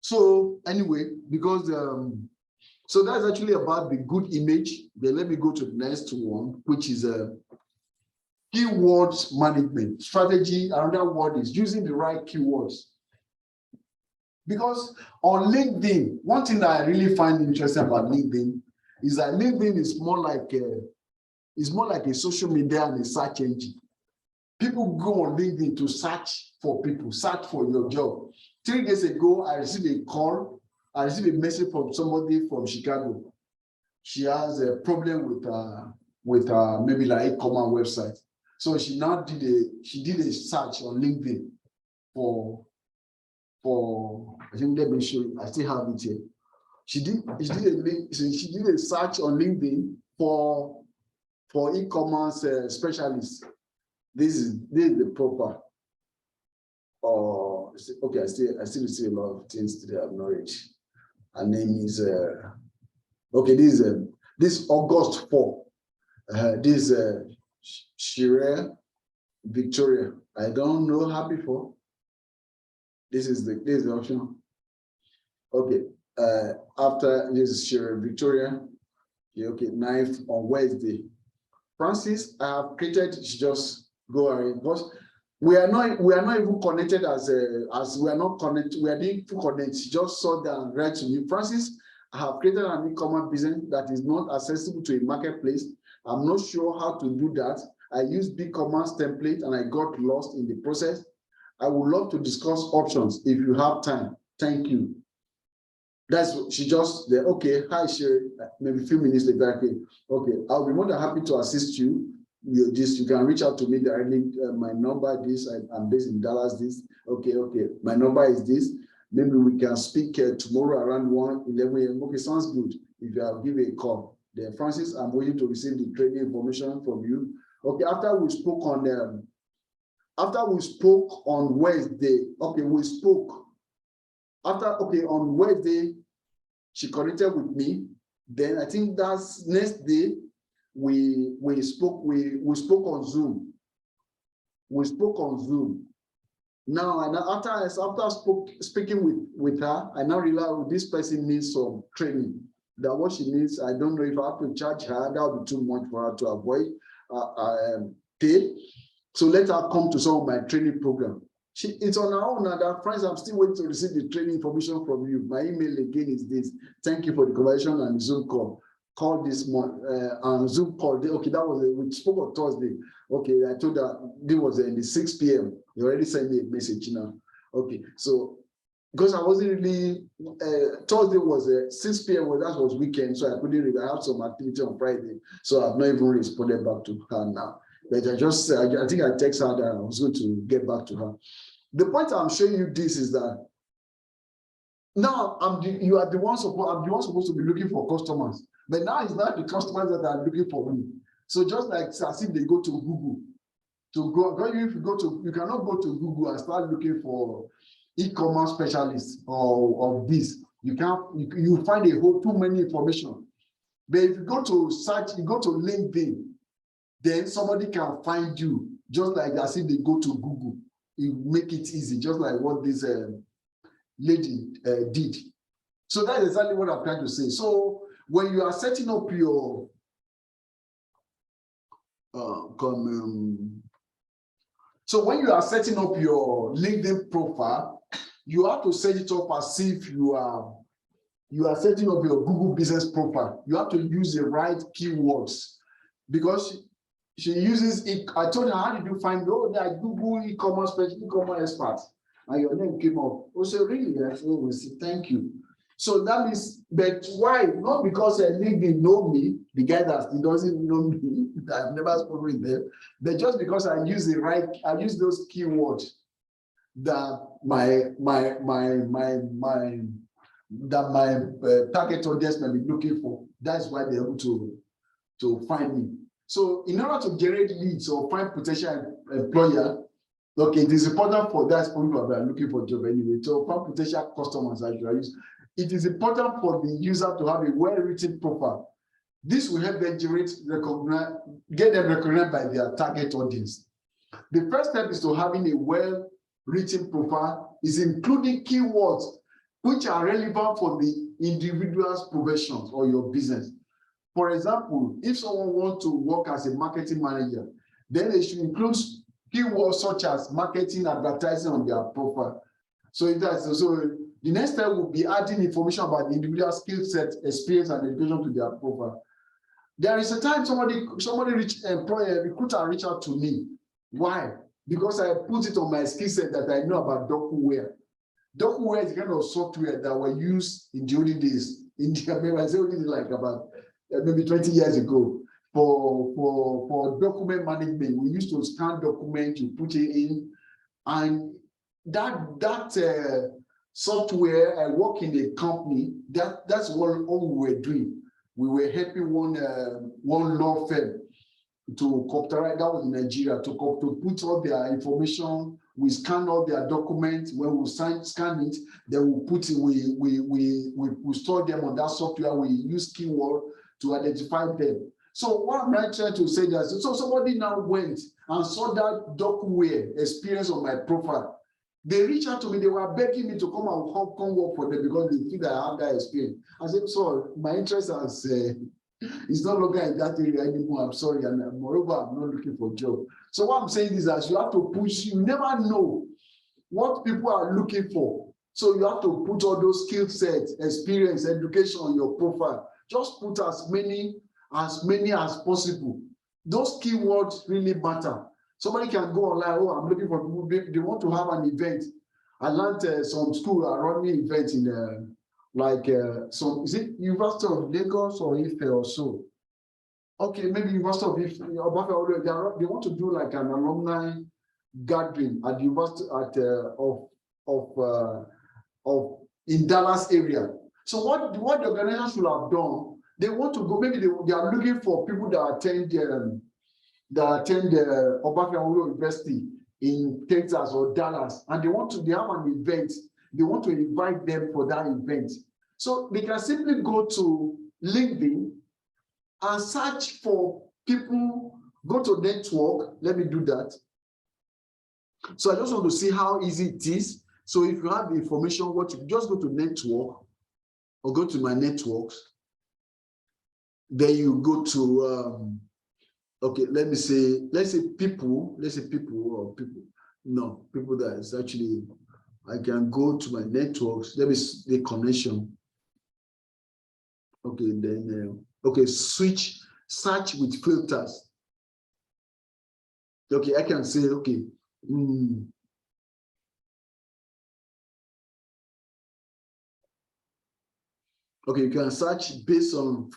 So anyway, because so that's actually about the good image. Then let me go to the next one, which is keywords management strategy. Another word is using the right keywords. Because on LinkedIn, one thing that I really find interesting about LinkedIn is that LinkedIn is more like a social media and a search engine. People go on LinkedIn to search for people, search for your job. 3 days ago, I received a message from somebody from Chicago. She has a problem with maybe like e-commerce website. So she now did a search on LinkedIn for I think let me show you. I still have it here. She did a search on LinkedIn for e-commerce specialists. This is the proper. Okay, I still see a lot of things today I've not reached. Her name is okay. This August 4. This Shire Victoria. I don't know her before. This is the option. Okay. After this is Shire Victoria. Yeah, okay, 9th on Wednesday. Francis, I have created. She just go ahead because we are not even connected as we are not connected. We are being to connect. She just saw that and read to me. Francis, I have created an e-commerce business that is not accessible to a marketplace. I'm not sure how to do that. I used BigCommerce template and I got lost in the process. I would love to discuss options if you have time. Thank you. That's she just there. Okay, hi Sherry. Maybe a few minutes later. Okay, I'll be more than happy to assist you. You can reach out to me directly. My number is this. I'm based in Dallas. This. Okay. My number is this. Maybe we can speak tomorrow around 11 a.m. Okay, sounds good. If you have give a call, then Francis, I'm waiting to receive the training information from you. Okay, after we spoke on Wednesday. Okay, we spoke. On Wednesday, she connected with me. Then I think that's next day we spoke on Zoom. We spoke on Zoom. Now, and after speaking with her, I now realize this person needs some training. That what she needs, I don't know if I have to charge her. That would be too much for her to avoid pay. So let her come to some of my training program. It's on her own. That friends, I'm still waiting to receive the training information from you. My email again is this. Thank you for the conversation and Zoom call. Call this month and Zoom call. Okay, that was we spoke on Thursday. Okay, I told her this was in the 6 p.m. You already sent me a message now. Okay, so because I wasn't really Thursday was 6 p.m. That was weekend, so I couldn't really have some activity on Friday. So I've not even responded back to her now. But I think I texted her that I was going to get back to her. The point I'm showing you this is that Now you are the one supposed to be looking for customers, but now it's not the customers that are looking for me. So just like as if they go to Google, if you go to, you cannot go to Google and start looking for e-commerce specialists or this. You can't. You find a whole too many information. But if you go to search, you go to LinkedIn, then somebody can find you just like as if they go to Google. You make it easy, just like what this lady did. So that's exactly what I'm trying to say. So when you are setting up your so when you are setting up your LinkedIn profile, you have to set it up as if you are setting up your Google business profile. You have to use the right keywords because she uses it. I told her, how did you find? Oh, they are Google e-commerce experts, and your name came up. Oh, so really? I said, oh, thank you. So that means, but why? Not because LinkedIn know me, the guy that doesn't know me, that I've never spoken with them, but just because I use those keywords that my target audience may be looking for. That's why they're able to find me. So in order to generate leads or find potential employer, okay, it is important for that people that are looking for a job anyway. So find potential customers as you are used. It is important for the user to have a well-written profile. This will help them get them recognized by their target audience. The first step is to having a well-written profile, is including keywords which are relevant for the individual's professions or your business. For example, if someone wants to work as a marketing manager, then they should include keywords such as marketing, advertising on their profile. So the next step will be adding information about the individual skill set, experience, and education to their profile. There is a time recruiter reached out to me. Why? Because I put it on my skill set that I know about DocuWare. DocuWare is the kind of software that were used in the olden days. In the like about maybe 20 years ago for document management. We used to scan documents, you put it in, and that software. I work in a company that's all we were doing. We were helping one law firm to copyright, that was in Nigeria, to put all their information. We scan all their documents. When we scan it, then we put it, we store them on that software. We use keyword to identify them. So what I'm trying to say is, so somebody now went and saw that DocuWare experience on my profile. They reached out to me, they were begging me to come work for them because they think that I have that experience. I said, so my interest has it's no longer in that area anymore. I'm sorry, and moreover, I'm not looking for a job. So what I'm saying is that you have to push. You never know what people are looking for. So you have to put all those skill sets, experience, education on your profile. Just put as many as possible. Those keywords really matter. Somebody can go online. Oh, I'm looking for people. They want to have an event. I learned some school are running events in some, is it University of Lagos or Ife or so? Okay, maybe University of Ife. They want to do like an alumni gathering at the University in Dallas area. So what the organization should have done, they want to go, maybe they are looking for people that attend Obafemi University in Texas or Dallas, and they have an event. They want to invite them for that event. So they can simply go to LinkedIn and search for people, go to network. Let me do that. So I just want to see how easy it is. So if you have the information, you just go to network or go to my networks. Then you go to, okay, let's say people that is actually, I can go to my networks. Let me see the connection. Okay, then, okay, search with filters. Okay, I can say, okay, okay, you can search based on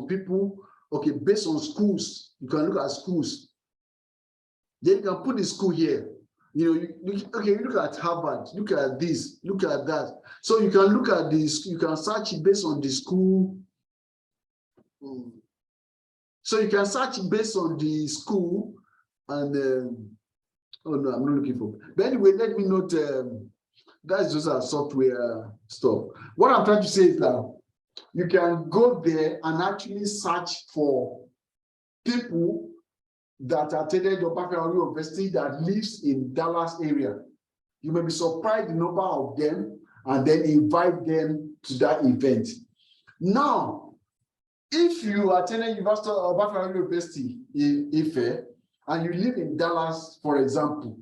people. Okay, based on schools, you can look at schools. Then you can put the school here. Okay, you look at Harvard, look at this, look at that. So you can look at this, you can search it based on the school. So you can search based on the school and oh no, I'm not looking for. But anyway, let me note that's just a software stuff. What I'm trying to say is that you can go there and actually search for people that attended your baccalaureate university that lives in Dallas area. You may be surprised the number of them and then invite them to that event. Now, if you attended University of Baccalaureate University in Ife and you live in Dallas, for example,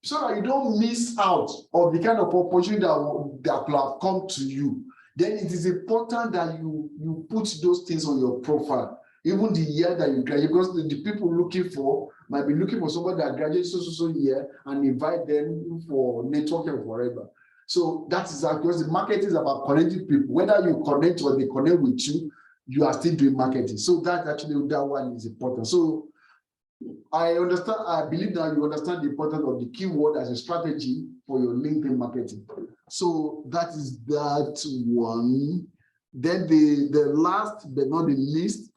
so that you don't miss out of the kind of opportunity that could have come to you, then it is important that you put those things on your profile, even the year that you graduate, because the people looking for might be looking for somebody that graduated so year and invite them for networking forever. So that is because the market is about connecting people. Whether you connect or they connect with you, you are still doing marketing. So that actually, that one is important. So I understand, I believe that you understand the importance of the keyword as a strategy for your LinkedIn marketing. So that is that one. Then the last but not the least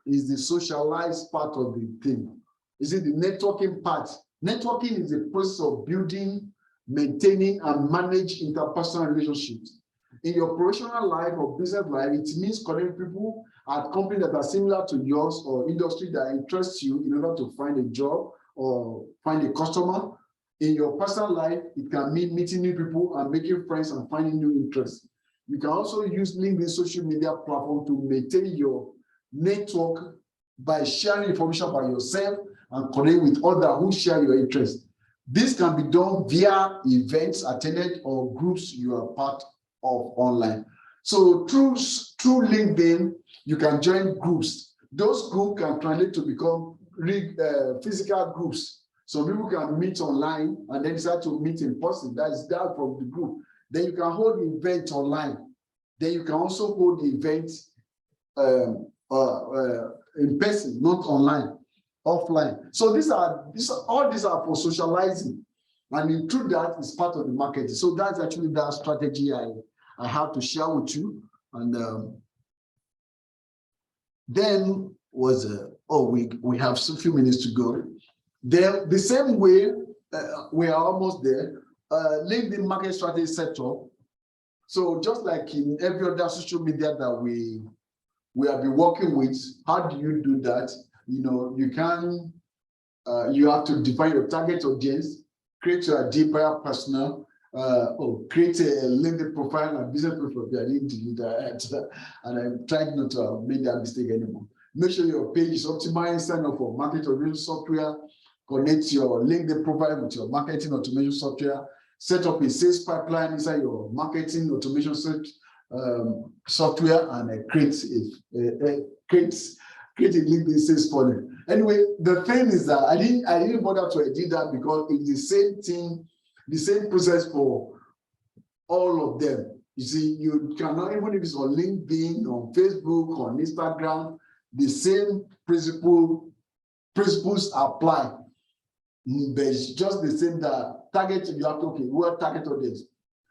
is the socialized part of the thing. Is it the networking part? Networking is a process of building, maintaining, and manage interpersonal relationships. In your professional life or business life, it means connecting people at companies that are similar to yours or industry that interests you in order to find a job or find a customer. In your personal life, it can mean meeting new people and making friends and finding new interests. You can also use LinkedIn social media platform to maintain your network by sharing information about yourself and connect with others who share your interests. This can be done via events attended or groups you are part of online. So through LinkedIn, you can join groups. Those groups can translate to become physical groups. So people can meet online and then decide to meet in person. That is that from the group. Then you can hold events online. Then you can also hold events in person, not online, offline. So all these are for socializing, and through that is part of the marketing. So that's actually that strategy I have to share with you. And then was we have a few minutes to go. Then the same way we are almost there. LinkedIn market strategy setup. So just like in every other social media that we have been working with, how do you do that? You can you have to define your target audience, create your buyer persona, create a LinkedIn profile and business profile. I didn't delete that, and I'm trying not to make that mistake anymore. Make sure your page is optimized, sign up for market automation software, connect your LinkedIn profile with your marketing automation software, set up a sales pipeline inside your marketing automation software, and create a LinkedIn sales funnel. Anyway, the thing is that I didn't bother to edit that because it's the same thing, the same process for all of them. You see, you cannot, even if it's on LinkedIn, on Facebook, on Instagram, the same principles apply. But it's just the same that target, you have to, okay, what target audience?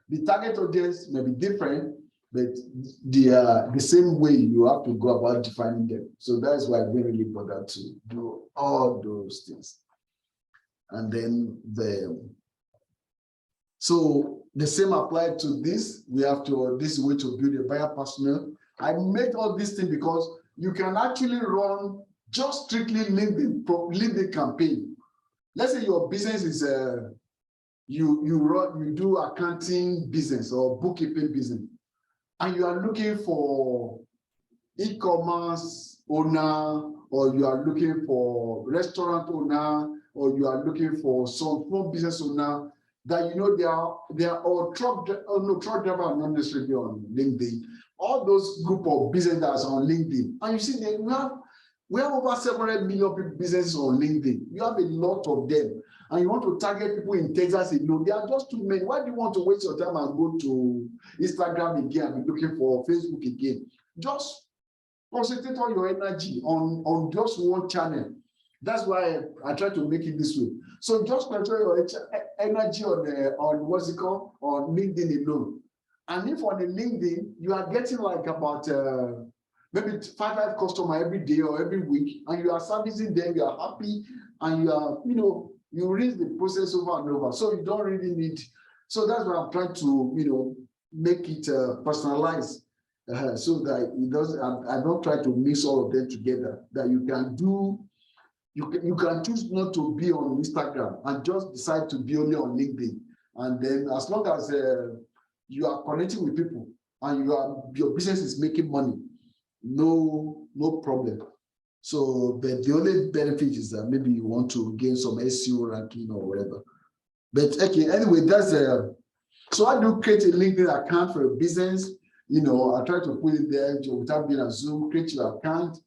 The target audience may be different, but the same way you have to go about defining them. So that's why we really bother to do all those things. And then so the same applied to this. We have to, this way to build a buyer personnel. I made all these things because you can actually run just strictly LinkedIn campaign. Let's say your business is you do accounting business or bookkeeping business, and you are looking for e-commerce owner, or you are looking for restaurant owner, or you are looking for some small business owner that they are all truck driver are not necessarily on LinkedIn. All those group of businesses on LinkedIn, and you see we have over 700 million businesses on LinkedIn. You have a lot of them, and you want to target people in Texas. There are just too many. Why do you want to waste your time and go to Instagram again and be looking for Facebook again? Just concentrate all your energy on just one channel. That's why I try to make it this way. So just control your energy on what's it called, on LinkedIn alone. And if on the LinkedIn you are getting like about maybe five customers every day or every week, and you are servicing them, you are happy, and you are, you read the process over and over. So you don't really need. So that's why I'm trying to, make it personalized, so that it doesn't. I don't try to mix all of them together. That you can do. You can choose not to be on Instagram and just decide to be only on LinkedIn. And then as long as you are connecting with people and your business is making money, no problem. So, but the only benefit is that maybe you want to gain some SEO ranking or whatever. But okay, anyway, that's so I do create a LinkedIn account for a business. I try to put it there without being a Zoom, create your account,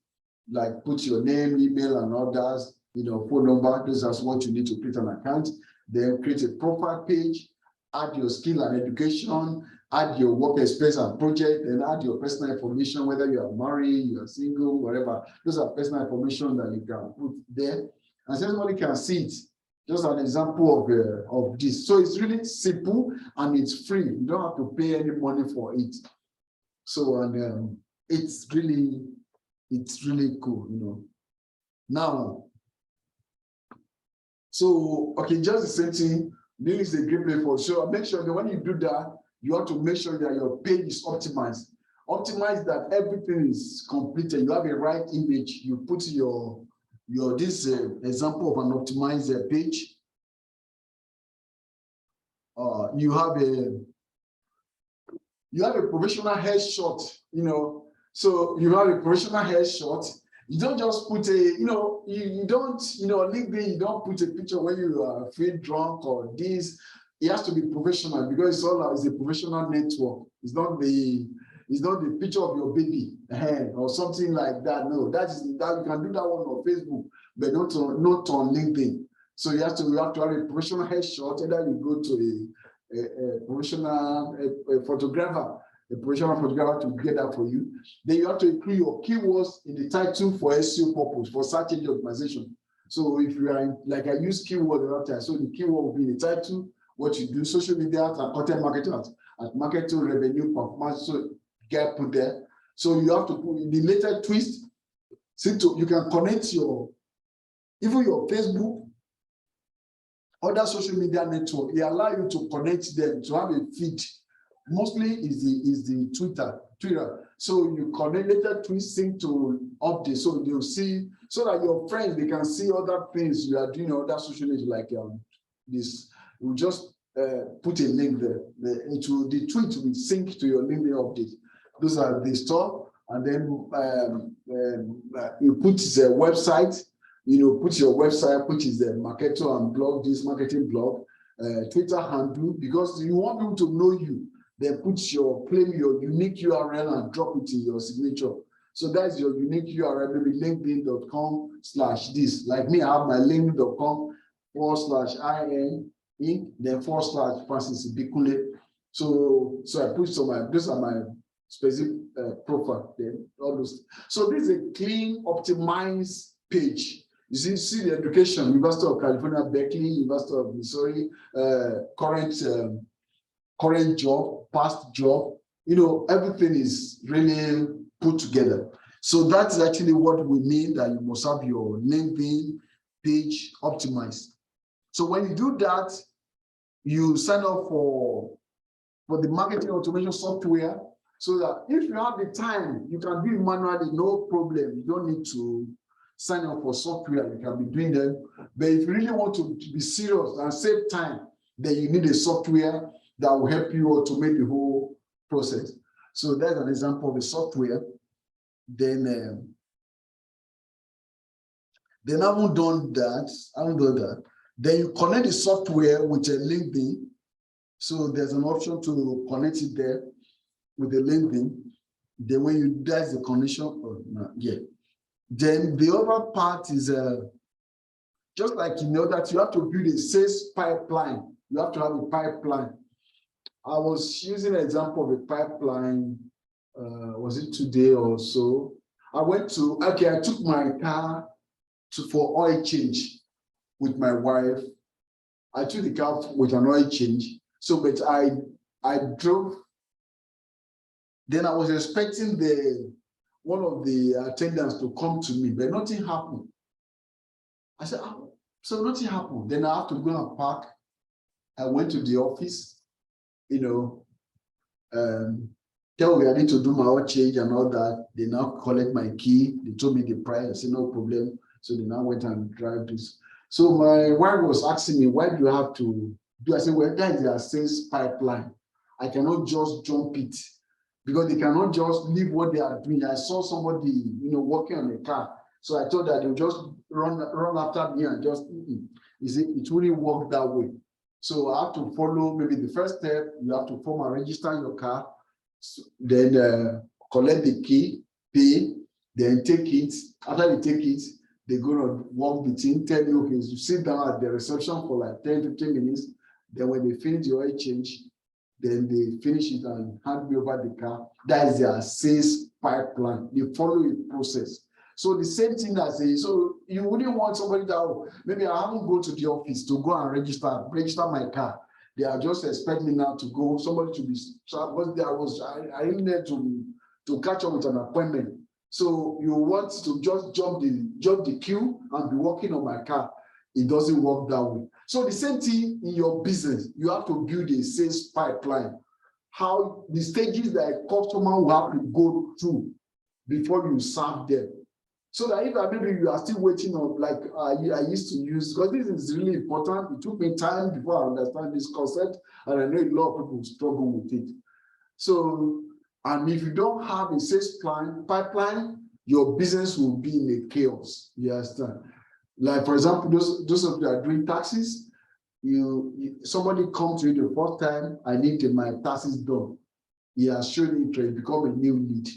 like put your name, email, and others, phone number. This is what you need to create an account. Then create a profile page, add your skill and education, add your work experience and project, and add your personal information, whether you are married, you are single, whatever. Those are personal information that you can put there. And so somebody can see it. Just an example of this. So it's really simple and it's free. You don't have to pay any money for it. So, and it's really cool, Now, so, okay, just the same thing. This is a great place for. So make sure that when you do that, you have to make sure that your page is optimized. Optimize that everything is completed. You have a right image. You put your this example of an optimized page. You have a professional headshot, So you have a professional headshot. You don't just put you don't, LinkedIn, you don't put a picture when you are feeling drunk or this. It has to be professional because it's a professional network. It's not the picture of your baby or something like that. No, that you can do that one on Facebook, but not on LinkedIn. So you have to have a professional headshot. Either you go to a professional photographer. A professional photographer to get that for you. Then you have to include your keywords in the title for SEO purpose, for search engine optimization. So if you are like I use keyword a lot of times, so the keyword will be the title, what you do, social media and content marketing at marketing revenue performance. So get put there. So you have to put in the later twist. You can connect even your Facebook, other social media network. They allow you to connect them to have a feed. Mostly is the Twitter. So you connect later twist sync to update, so they'll see, so that your friends, they can see other things you are doing on other social media, like this. You just put a link there. The tweet will sync to your LinkedIn update. Those are the stuff, and then you put the website. Put your website, which is the marketer and blog, this marketing blog, Twitter handle, because you want people to know you. Then claim your unique URL and drop it in your signature. So that's your unique URL, maybe linkedin.com/this. Like me, I have my linkedin.com/IN, then /Francis Bikule. So I put those are my specific profile. Then all those. So this is a clean, optimized page. You see the education, University of California, Berkeley, University of Missouri, current job, past job, everything is really put together. So that's actually what we mean, that you must have your LinkedIn page optimized. So when you do that, you sign up for the marketing automation software, so that if you have the time, you can do it manually, no problem. You don't need to sign up for software. You can be doing them. But if you really want to be serious and save time, then you need a software that will help you automate the whole process. So that's an example of the software. Then I haven't done that. Then you connect the software with a LinkedIn. So there's an option to connect it there with the LinkedIn. Then when that's the connection. Then the other part is just like that you have to build a sales pipeline. You have to have a pipeline. I was using an example of a pipeline, was it today or so? I took my car for oil change with my wife. I took the car with an oil change. So, but I drove. Then I was expecting one of the attendants to come to me, but nothing happened. I said, oh, so nothing happened. Then I have to go and park. I went to the office, tell me I need to do my oil change and all that. They now collect my key. They told me the price. I said, no problem. So they now went and drive this. So my wife was asking me, why do you have to do? I said, well, that is their sales pipeline. I cannot just jump it because they cannot just leave what they are doing. I saw somebody, working on a car. So I thought that they'll just run after me and just, you see, it wouldn't work that way. So I have to follow maybe the first step. You have to form and register your car, then collect the key, pay, then take it. After they take it, they're going to walk between, tell you, okay, you sit down at the reception for like 10, 15 minutes. Then when they finish the oil change, then they finish it and hand me over the car. That is their sales pipeline. They follow a process. So the same thing as so you wouldn't want somebody that, maybe I haven't go to the office to go and register my car. They are just expecting me now to go, somebody to be, so I needed to catch up with an appointment. So you want to just jump the queue and be working on my car. It doesn't work that way. So the same thing in your business, you have to build a sales pipeline. How the stages that a customer will have to go through before you serve them. So that if maybe you are still waiting on, like I used to use, because this is really important. It took me time before I understand this concept, and I know a lot of people struggle with it. So, and if you don't have a sales pipeline, your business will be in a chaos. You understand? Like, for example, those of you that are doing taxes, somebody comes to you the first time, I need my taxes done. He has shown interest, become a new lead.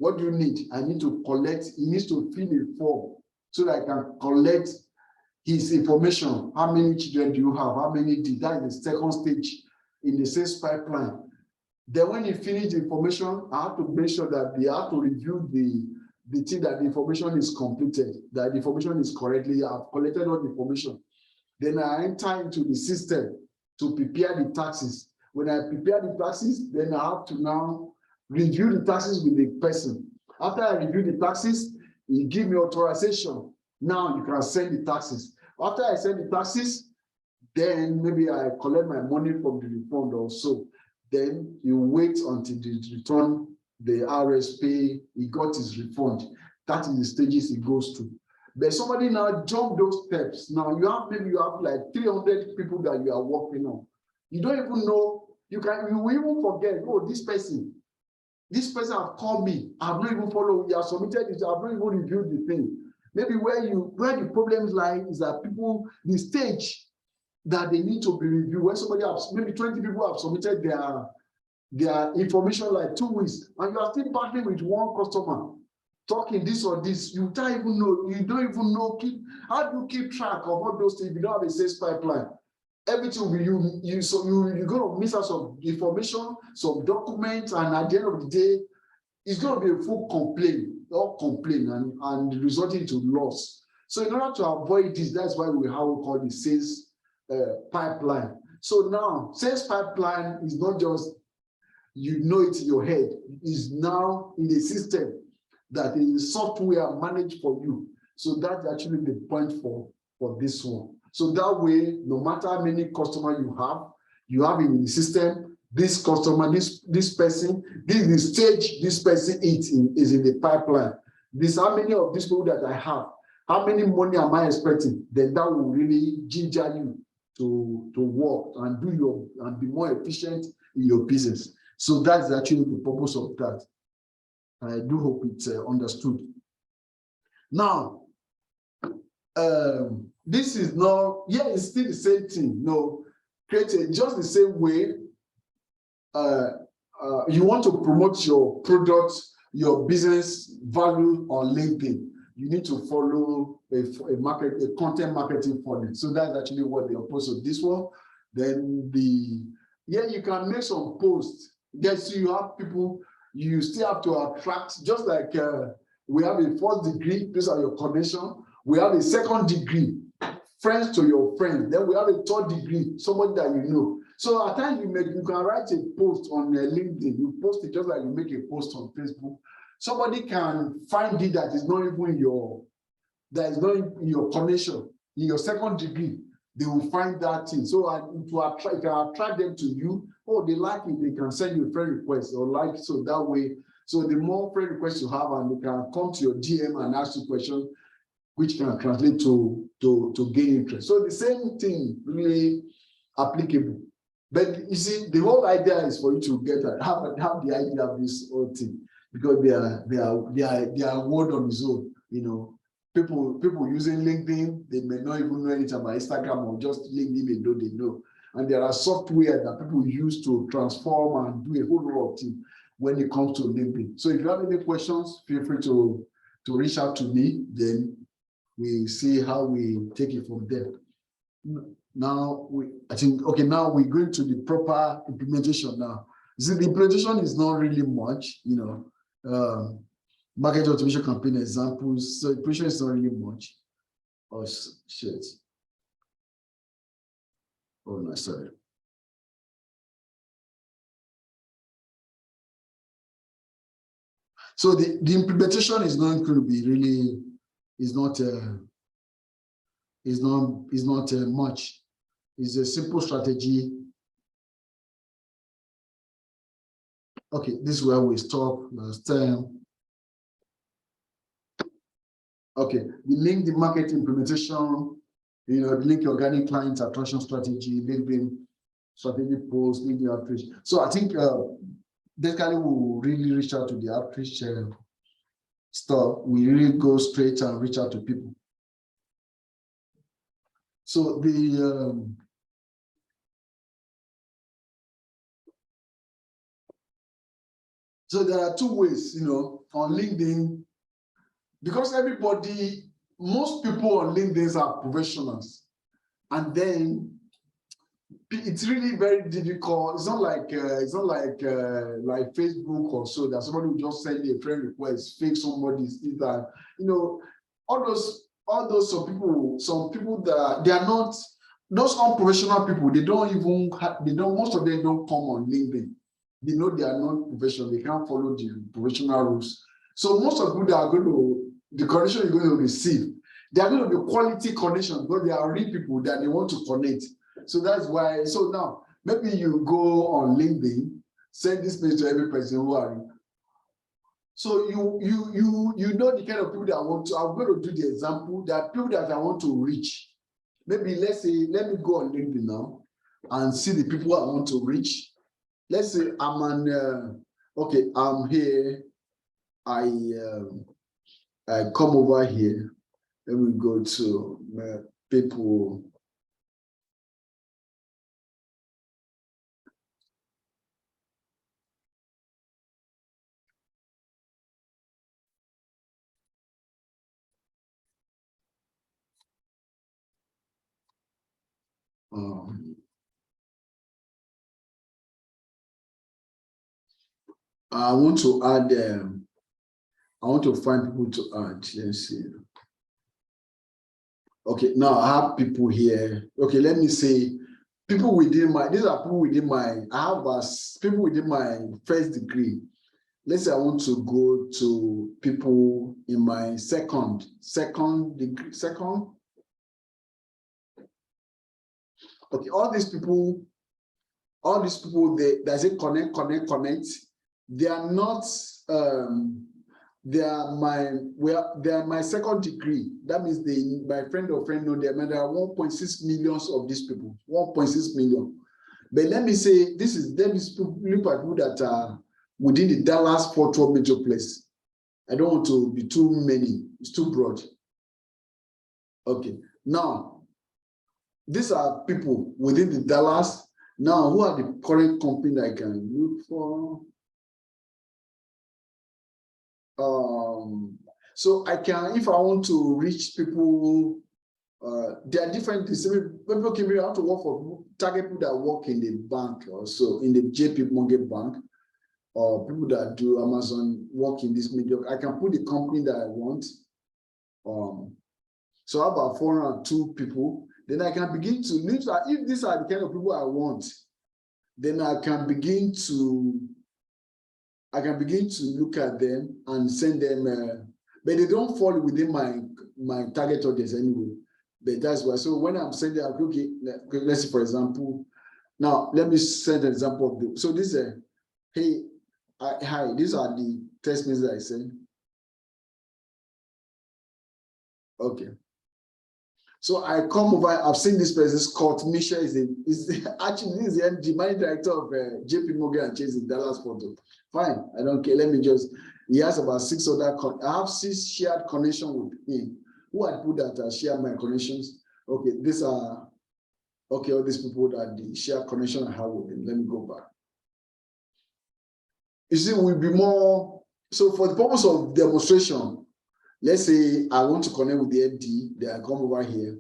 What do you need? I need to collect, he needs to fill a form so that I can collect his information. How many children do you have? How many did? That is the second stage in the sales pipeline. Then when you finish the information, I have to make sure that they have to review the thing that the information is completed, that the information is correctly, I've collected all the information. Then I enter into the system to prepare the taxes. When I prepare the taxes, then I have to now review the taxes with the person. After I review the taxes, he give me authorization. Now you can send the taxes. After I send the taxes, then maybe I collect my money from the refund also. Then you wait until the return, the RSP, he got his refund. That is the stages he goes to. But somebody now jump those steps. Now maybe you have like 300 people that you are working on. You don't even know, you will even forget, oh, this person have called me. I've not even followed, you have submitted it, I've not even reviewed the thing. Maybe where the problems lie is that people, the stage that they need to be reviewed, when maybe 20 people have submitted their information like 2 weeks, and you are still battling with one customer, talking this or this, you don't even know, how do you keep track of all those things if you don't have a sales pipeline? Everything will be you're going to miss out some information, some documents, and at the end of the day, it's going to be a full complaint and resulting to loss. So in order to avoid this, that's why we have what we call the sales pipeline. So now, sales pipeline is not just you know it in your head, it is now in the system that is software managed for you. So that's actually the point for this one. So that way, no matter how many customers you have in the system, this customer, this person, this is the stage this person is in the pipeline. This how many of these people that I have, how many money am I expecting? Then that will really ginger you to work and be more efficient in your business. So that's actually the purpose of that. I do hope it's understood. Now, this is not, it's still the same thing. No, create just the same way. You want to promote your product, your business value on LinkedIn. You need to follow a content marketing funnel. So that's actually what they oppose to this one. Then you can make some posts. Yes, you have people, you still have to attract, just like we have a first degree, these are your connection. We have a second degree, friends to your friends. Then we have a third degree, somebody that you know. So at times you can write a post on LinkedIn. You post it just like you make a post on Facebook. Somebody can find it that is not even in your connection, in your second degree. They will find that thing. So it can attract them to you. Oh, they like it. They can send you a friend request or like so that way. So the more friend requests you have, and they can come to your DM and ask you questions, which can translate to gain interest. So the same thing really applicable. But you see, the whole idea is for you to have the idea of this whole thing, because they are word on its own. You know, people using LinkedIn, they may not even know anything about Instagram, or just LinkedIn they know. And there are software that people use to transform and do a whole lot of things when it comes to LinkedIn. So if you have any questions, feel free to reach out to me. Then we see how we take it from there. Now now we're going to the proper implementation now. See, the implementation is not really much, market automation campaign examples. So implementation is not really much. Oh shit. Oh no, sorry. So the implementation is not going to be really, is not much. It's a simple strategy. Okay, this is where we stop last time. Okay, the link, the market implementation, the link organic client attraction strategy, LinkedIn strategic post, LinkedIn outreach. So I think basically we'll really reach out to the outreach stuff. We really go straight and reach out to people. So so there are two ways, on LinkedIn, because most people on LinkedIn are professionals, and then it's really very difficult. It's not like Facebook or so that somebody will just send you a friend request, fake somebody's either, all those some people that they are not those unprofessional people. They don't most of them don't come on LinkedIn. They know they are not professional. They can't follow the professional rules. So most of the people that are going to, the connection you're going to receive, they are going to be quality connections, because they are real people that they want to connect. So that's why. So now maybe you go on LinkedIn, send this message to every person who are. So you know the kind of people that I want to. I'm going to do the example. There are people that I want to reach. Maybe let me go on LinkedIn now and see the people I want to reach. Let's say I'm here. I come over here. Then we go to people. I want to add. I want to find people to add. Let's see. Okay, now I have people here. Okay, let me say people within my. These are people within my. I have people within my first degree. Let's say I want to go to people in my second degree. Okay, all these people, they say connect. They are not. They are my second degree. That means my friend or friend know them, and there are 1.6 million of these people. 1.6 million. But let me say look at people that are within the Dallas-Fort Worth metroplex. I don't want to be too many. It's too broad. Okay. Now, these are people within the Dallas. Now, who are the current company that I can look for? So I can, if I want to reach people, there are different things. People can be out to work for target people that work in the bank, or so in the JP Morgan Bank, or people that do Amazon work in this media. I can put the company that I want. So how about 402 people? Then I can begin to live. If these are the kind of people I want, then I can begin to look at them and send them, but they don't fall within my target audience anyway. But that's why. So when I'm sending, okay, let's say for example, now let me send an example of the. So this is hey, hi. These are the text messages I send. Okay. So I come over, I've seen this person, Scott Misha is actually this is the MD, managing director of JP Morgan and Chase in Dallas, Fort Worth. Fine, I don't care. Let me just, he has about 6 other, I have 6 shared connections with him. Who I put that I share my connections? Okay, these are, okay, all these people that the shared connection I have with him. Let me go back. You see, we'll be more, so for the purpose of demonstration, let's say I want to connect with the FD, then I come over here.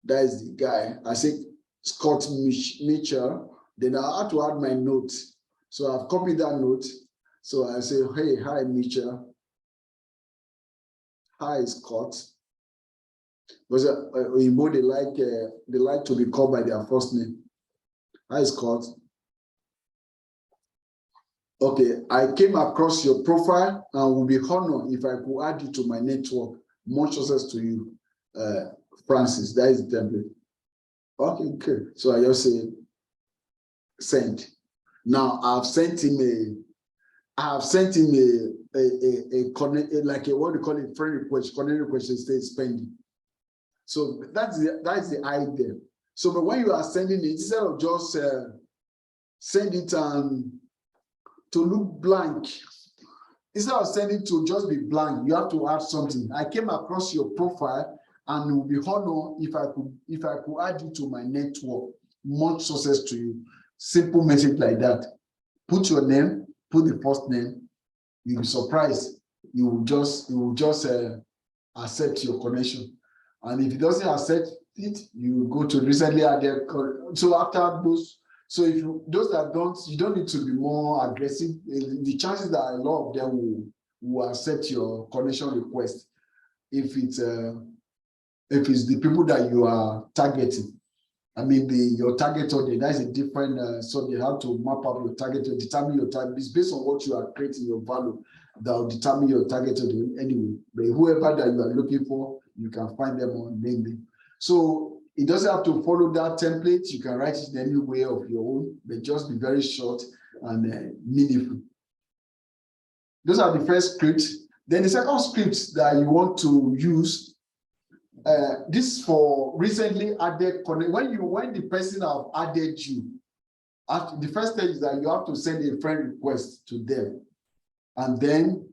That is the guy. I say Scott Mitchell. Then I have to add my note. So I've copied that note. So I say, hey, hi Mitchell. Hi Scott. Because they like to be called by their first name. Hi Scott. Okay, I came across your profile and will be honored if I could add you to my network. Much success to you, Francis. That is the template. Okay. So I just say send. Now I've sent him like what do you call it, friend request, connect request, stays pending. So that's the idea. So but when you are sending it, instead of just send it to look blank, instead of sending to just be blank, you have to add something. I came across your profile and it will be honored if I could add you to my network. Much success to you. Simple message like that. Put your name, put the first name. You'll be surprised. You will just accept your connection. And if it doesn't accept it, you go to recently added. So after those. So if those that don't, you don't need to be more aggressive. The chances that a lot of them will accept your connection request if it's the people that you are targeting. I mean, your target audience, that's a different, so you have to map up your target to determine your target. It's based on what you are creating, your value, that will determine your target audience anyway. But whoever that you are looking for, you can find them on LinkedIn. So it doesn't have to follow that template. You can write it in any way of your own, but just be very short and meaningful. Those are the first scripts. Then the second script that you want to use, this is for recently added connect. When the person have added you, after the first stage is that you have to send a friend request to them, and then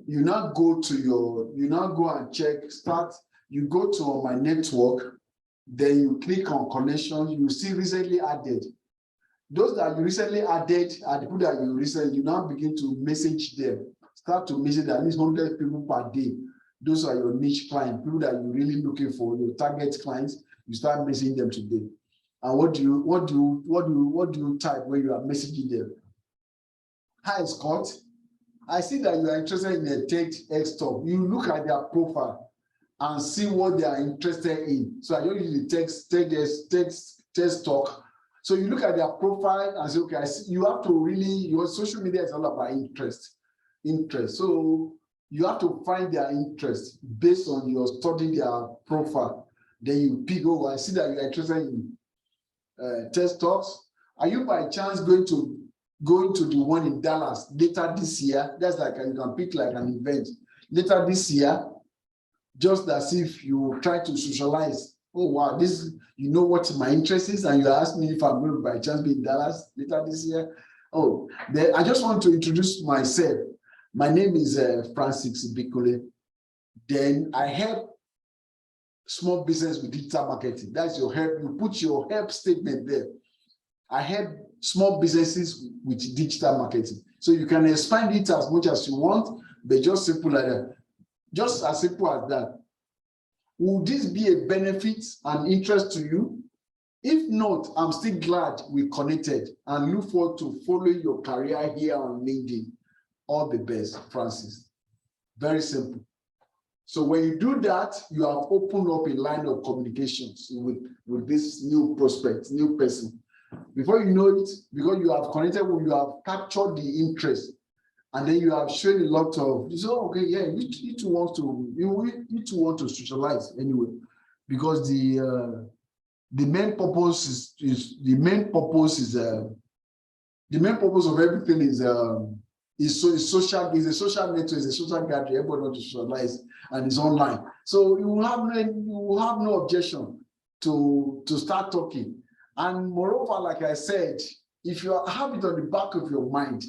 you now go and check start. You go to my network, then you click on connection. You see recently added. Those that you recently added are the people that you now begin to message them. Start to message at least 100 people per day. Those are your niche clients, people that you're really looking for, your target clients. You start messaging them today. And what do you type when you are messaging them? Hi Scott, I see that you are interested in a TEDx talk. You look at their profile and see what they are interested in. So I don't usually text talk. So you look at their profile and say, okay, I see, you have to really, your social media is all about interest. So you have to find their interest based on your studying their profile. Then you pick, oh, I see that you're interested in TED talks. Are you by chance going to the one in Dallas later this year? That's like you can pick like an event later this year. Just as if you try to socialize. Oh wow, this, you know what my interest is, and you ask me if I'm going to by chance be in Dallas later this year. Oh, then I just want to introduce myself. My name is Francis Bikule. Then I help small business with digital marketing. That's your help. You put your help statement there. I help small businesses with digital marketing. So you can expand it as much as you want, but just simple like that. Just as simple as that. Will this be a benefit and interest to you? If not, I'm still glad we connected and look forward to following your career here on LinkedIn. All the best, Francis. Very simple. So when you do that, you have opened up a line of communications with this new prospect, new person. Before you know it, because you have connected with, you have captured the interest, and then you have shown a lot of, you say, oh, okay, yeah, you two want to socialize anyway, because the main purpose the main purpose of everything is a social network, is a social gathering. Everybody wants to socialize, and it's online. So you will have no objection to start talking. And moreover, like I said, if you have it on the back of your mind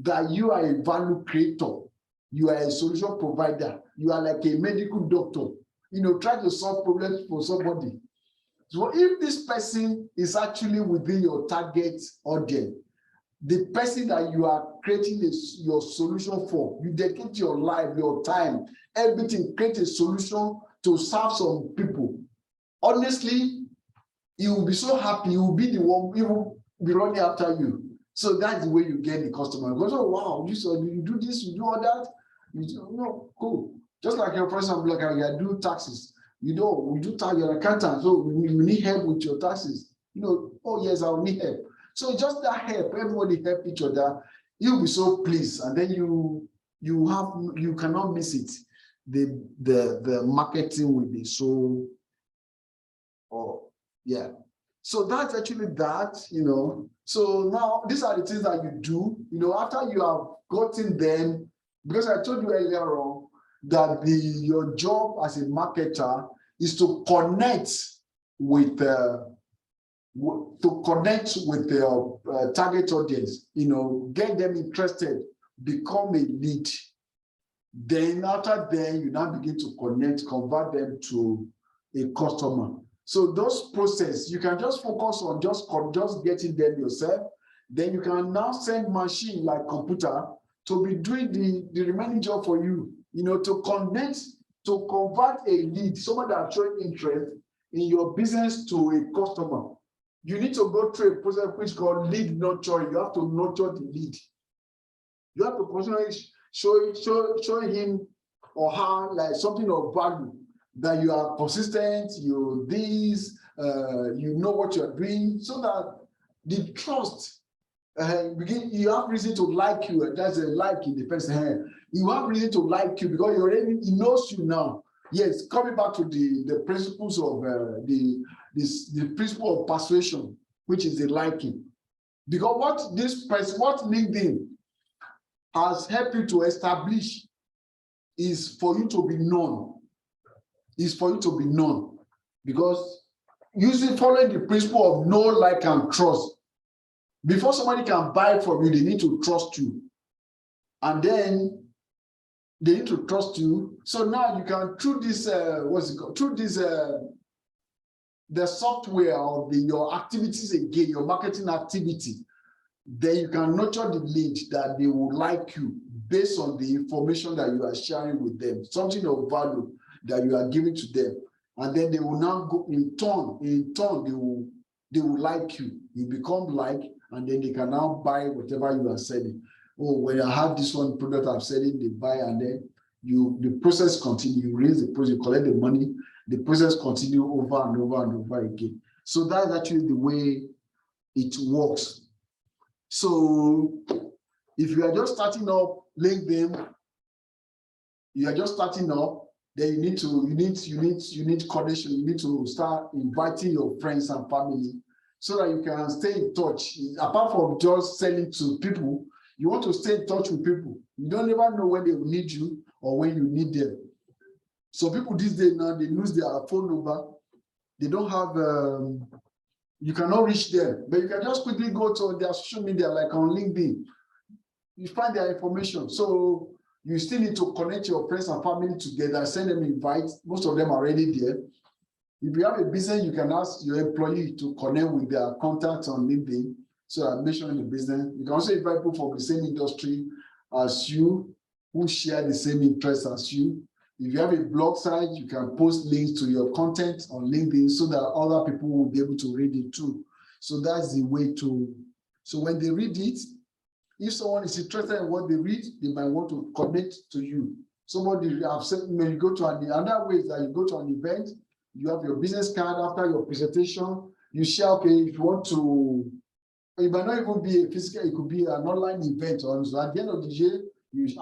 that you are a value creator, you are a solution provider, you are like a medical doctor, try to solve problems for somebody. So if this person is actually within your target audience, the person that you are creating your solution for, you dedicate your life, your time, everything, create a solution to serve some people. Honestly, he will be so happy. He will be the one, he will be running after you. So that's the way you get the customer. Because, oh, wow, you do this, you do all that. Cool. Just like your person, like I do taxes. We do tax, you're an accountant, so we need help with your taxes. Oh, yes, I will need help. So just that help, everybody help each other. You'll be so pleased, and then you cannot miss it. The marketing will be so, yeah. So that's actually that, So now these are the things that you do, after you have gotten them, because I told you earlier on that your job as a marketer is to connect with your target audience, get them interested, become a lead. Then after then, you now begin to convert them to a customer. So those process, you can just focus on just getting them yourself. Then you can now send machine like computer to be doing the remaining job for you, to convert a lead, someone that showing interest in your business to a customer. You need to go through a process which is called lead nurturing. You have to nurture the lead. You have to constantly show him or her like something of value, that you are consistent, you know what you're doing, so that the trust you have reason to like you. That's a like in the person. You have reason to like you because he knows you now. Yes, coming back to the principles of the principle of persuasion, which is the liking. Because what LinkedIn has helped you to establish is for you to be known. Because following the principle of know, like, and trust. Before somebody can buy from you, they need to trust you. And then they need to trust you. So now you can, through this, the software or your activities again, your marketing activity, then you can nurture the lead that they will like you based on the information that you are sharing with them, something of value that you are giving to them. And then they will now go in turn, they will like you. You become like, and then they can now buy whatever you are selling. Oh, when I have this one product I'm selling, they buy, and then the process continues. You raise the price, you collect the money, the process continues over and over and over again. So that's actually the way it works. So if you are just starting up LinkedIn, then you need connection. You need to start inviting your friends and family so that you can stay in touch. Apart from just selling to people, you want to stay in touch with people. You don't ever know when they will need you or when you need them. So people these days now, they lose their phone number. They don't have, you cannot reach them, but you can just quickly go to their social media, like on LinkedIn. You find their information. So you still need to connect your friends and family together, send them invites. Most of them are already there. If you have a business, you can ask your employee to connect with their contacts on LinkedIn. So I mentioned the business. You can also invite people from the same industry as you, who share the same interests as you. If you have a blog site, you can post links to your content on LinkedIn so that other people will be able to read it too. So that's the way to, so when they read it, if someone is interested in what they read, they might want to connect to you. Somebody have said, you go to another way is that you go to an event, you have your business card after your presentation, you share, okay, if you want to, it might not even be a physical, it could be an online event. So at the end of the year,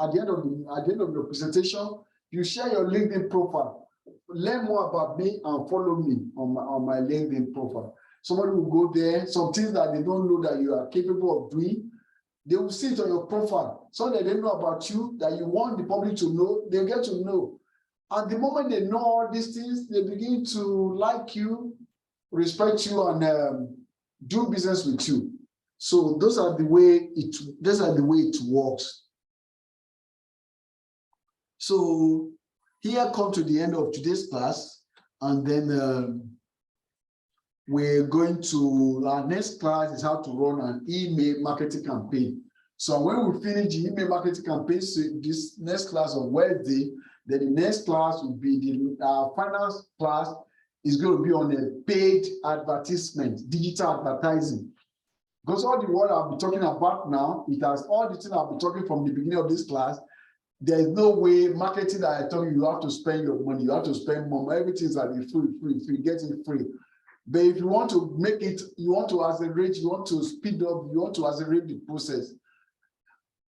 at the end of your presentation, you share your LinkedIn profile. Learn more about me and follow me on my LinkedIn profile. Somebody will go there, some things that they don't know that you are capable of doing, they will see it on your profile. So that they know about you, that you want the public to know, they get to know. And the moment they know all these things, they begin to like you, respect you, and do business with you. So those are the way it works. So here come to the end of today's class, and then we're going to, our next class is how to run an email marketing campaign. So when we finish the email marketing campaign, so this next class on Wednesday, then the next class will be our final class is going to be on a paid advertisement, digital advertising. Because all the word I'll be talking about now, it has all the things I'll be talking from the beginning of this class. There is no way marketing that I tell you, you have to spend your money, you have to spend more, everything's like free, get it free. But if you want to make it, you want to accelerate, you want to speed up, you want to accelerate the process,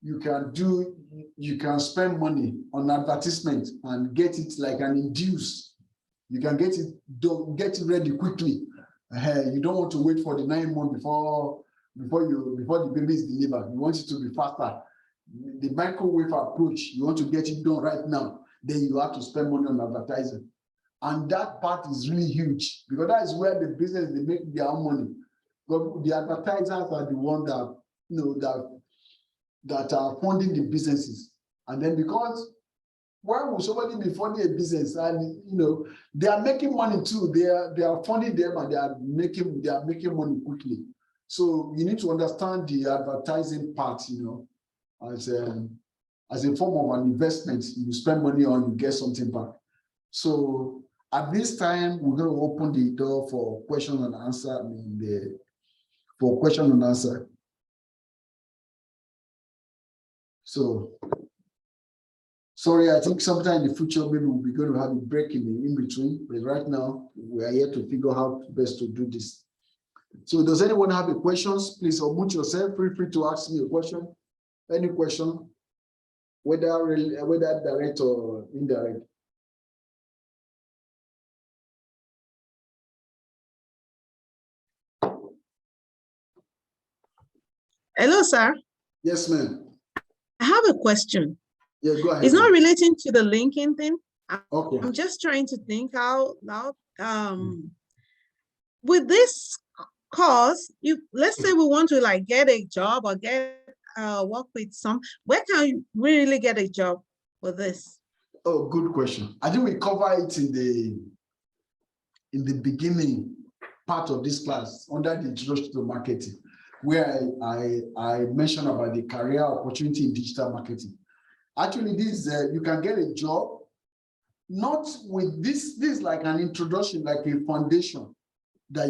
you can spend money on advertisement and get it like an induce. You can get it done, get it ready quickly. You don't want to wait for the 9 months before the baby is delivered. You want it to be faster. The microwave approach, you want to get it done right now. Then you have to spend money on advertising. And that part is really huge because that is where the business, they make their own money. But the advertisers are the ones that, that are funding the businesses. And then because why would somebody be funding a business? And they are making money too. They are funding them and they are making money quickly. So you need to understand the advertising part, as a form of an investment. You spend money on, you get something back. So at this time, we're going to open the door for question and answer. For question and answer. So, sorry, I think sometime in the future, maybe we'll be going to have a break in between. But right now, we are here to figure out how best to do this. So does anyone have any questions? Please unmute yourself. Feel free to ask me a question. Any question, whether direct or indirect. Hello, sir. Yes, ma'am. I have a question. Yeah, go ahead. It's not relating to the linking thing. Okay. I'm just trying to think out loud. With this course, let's say we want to get a job or work with where can we really get a job with this? Oh, good question. I think we cover it in the beginning part of this class under the introduction to marketing, where I mentioned about the career opportunity in digital marketing. Actually, this you can get a job, not with this. This is like an introduction, like a foundation that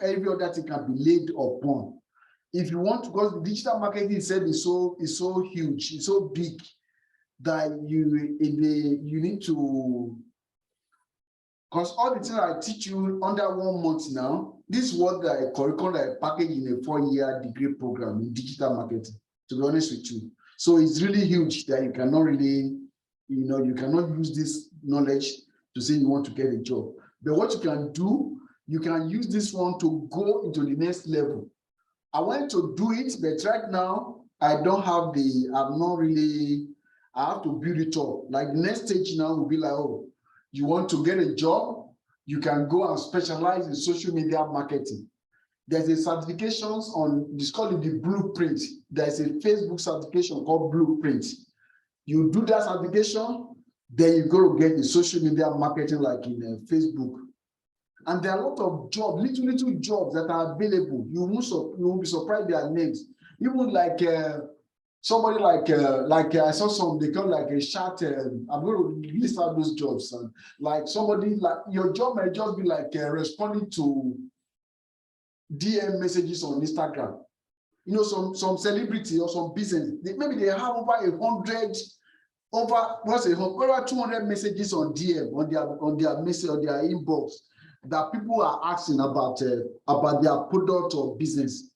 every other thing can be laid upon. If you want, because digital marketing itself is so huge, it's so big that you need to, because all the things I teach you under 1 month now, this is what the curriculum I package in a 4-year degree program in digital marketing, to be honest with you. So it's really huge that you cannot really, you cannot use this knowledge to say you want to get a job. But what you can do, you can use this one to go into the next level. I want to do it, but right now, I don't have I have to build it up. Like the next stage now will be like, oh, you want to get a job, you can go and specialize in social media marketing. There's a certifications on, it's called the Blueprint. There's a Facebook certification called Blueprint. You do that certification, then you go to get the social media marketing like in Facebook. And there are a lot of jobs, little jobs that are available. You won't be surprised their names. Even like somebody like I saw some, they call like a chat. I'm going to list out those jobs. And like somebody, like your job might just be like responding to DM messages on Instagram. Some celebrity or some business, maybe they have over 100 over 200 messages on DM on their message on their inbox that people are asking about their product or business,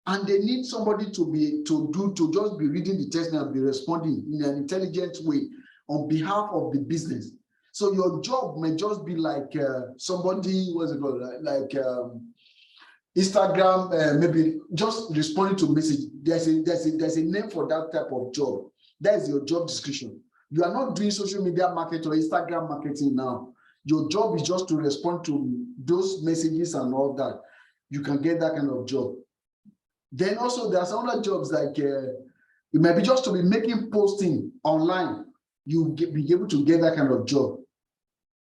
and they need somebody to just be reading the text and be responding in an intelligent way on behalf of the business. So your job may just be like somebody, what's it called, like Instagram, maybe just responding to message. There's a name for that type of job. That is your job description. You are not doing social media marketing or Instagram marketing now. Your job is just to respond to those messages and all that. You can get that kind of job. Then also there are some other jobs like it might be just to be making posting online. You be able to get that kind of job.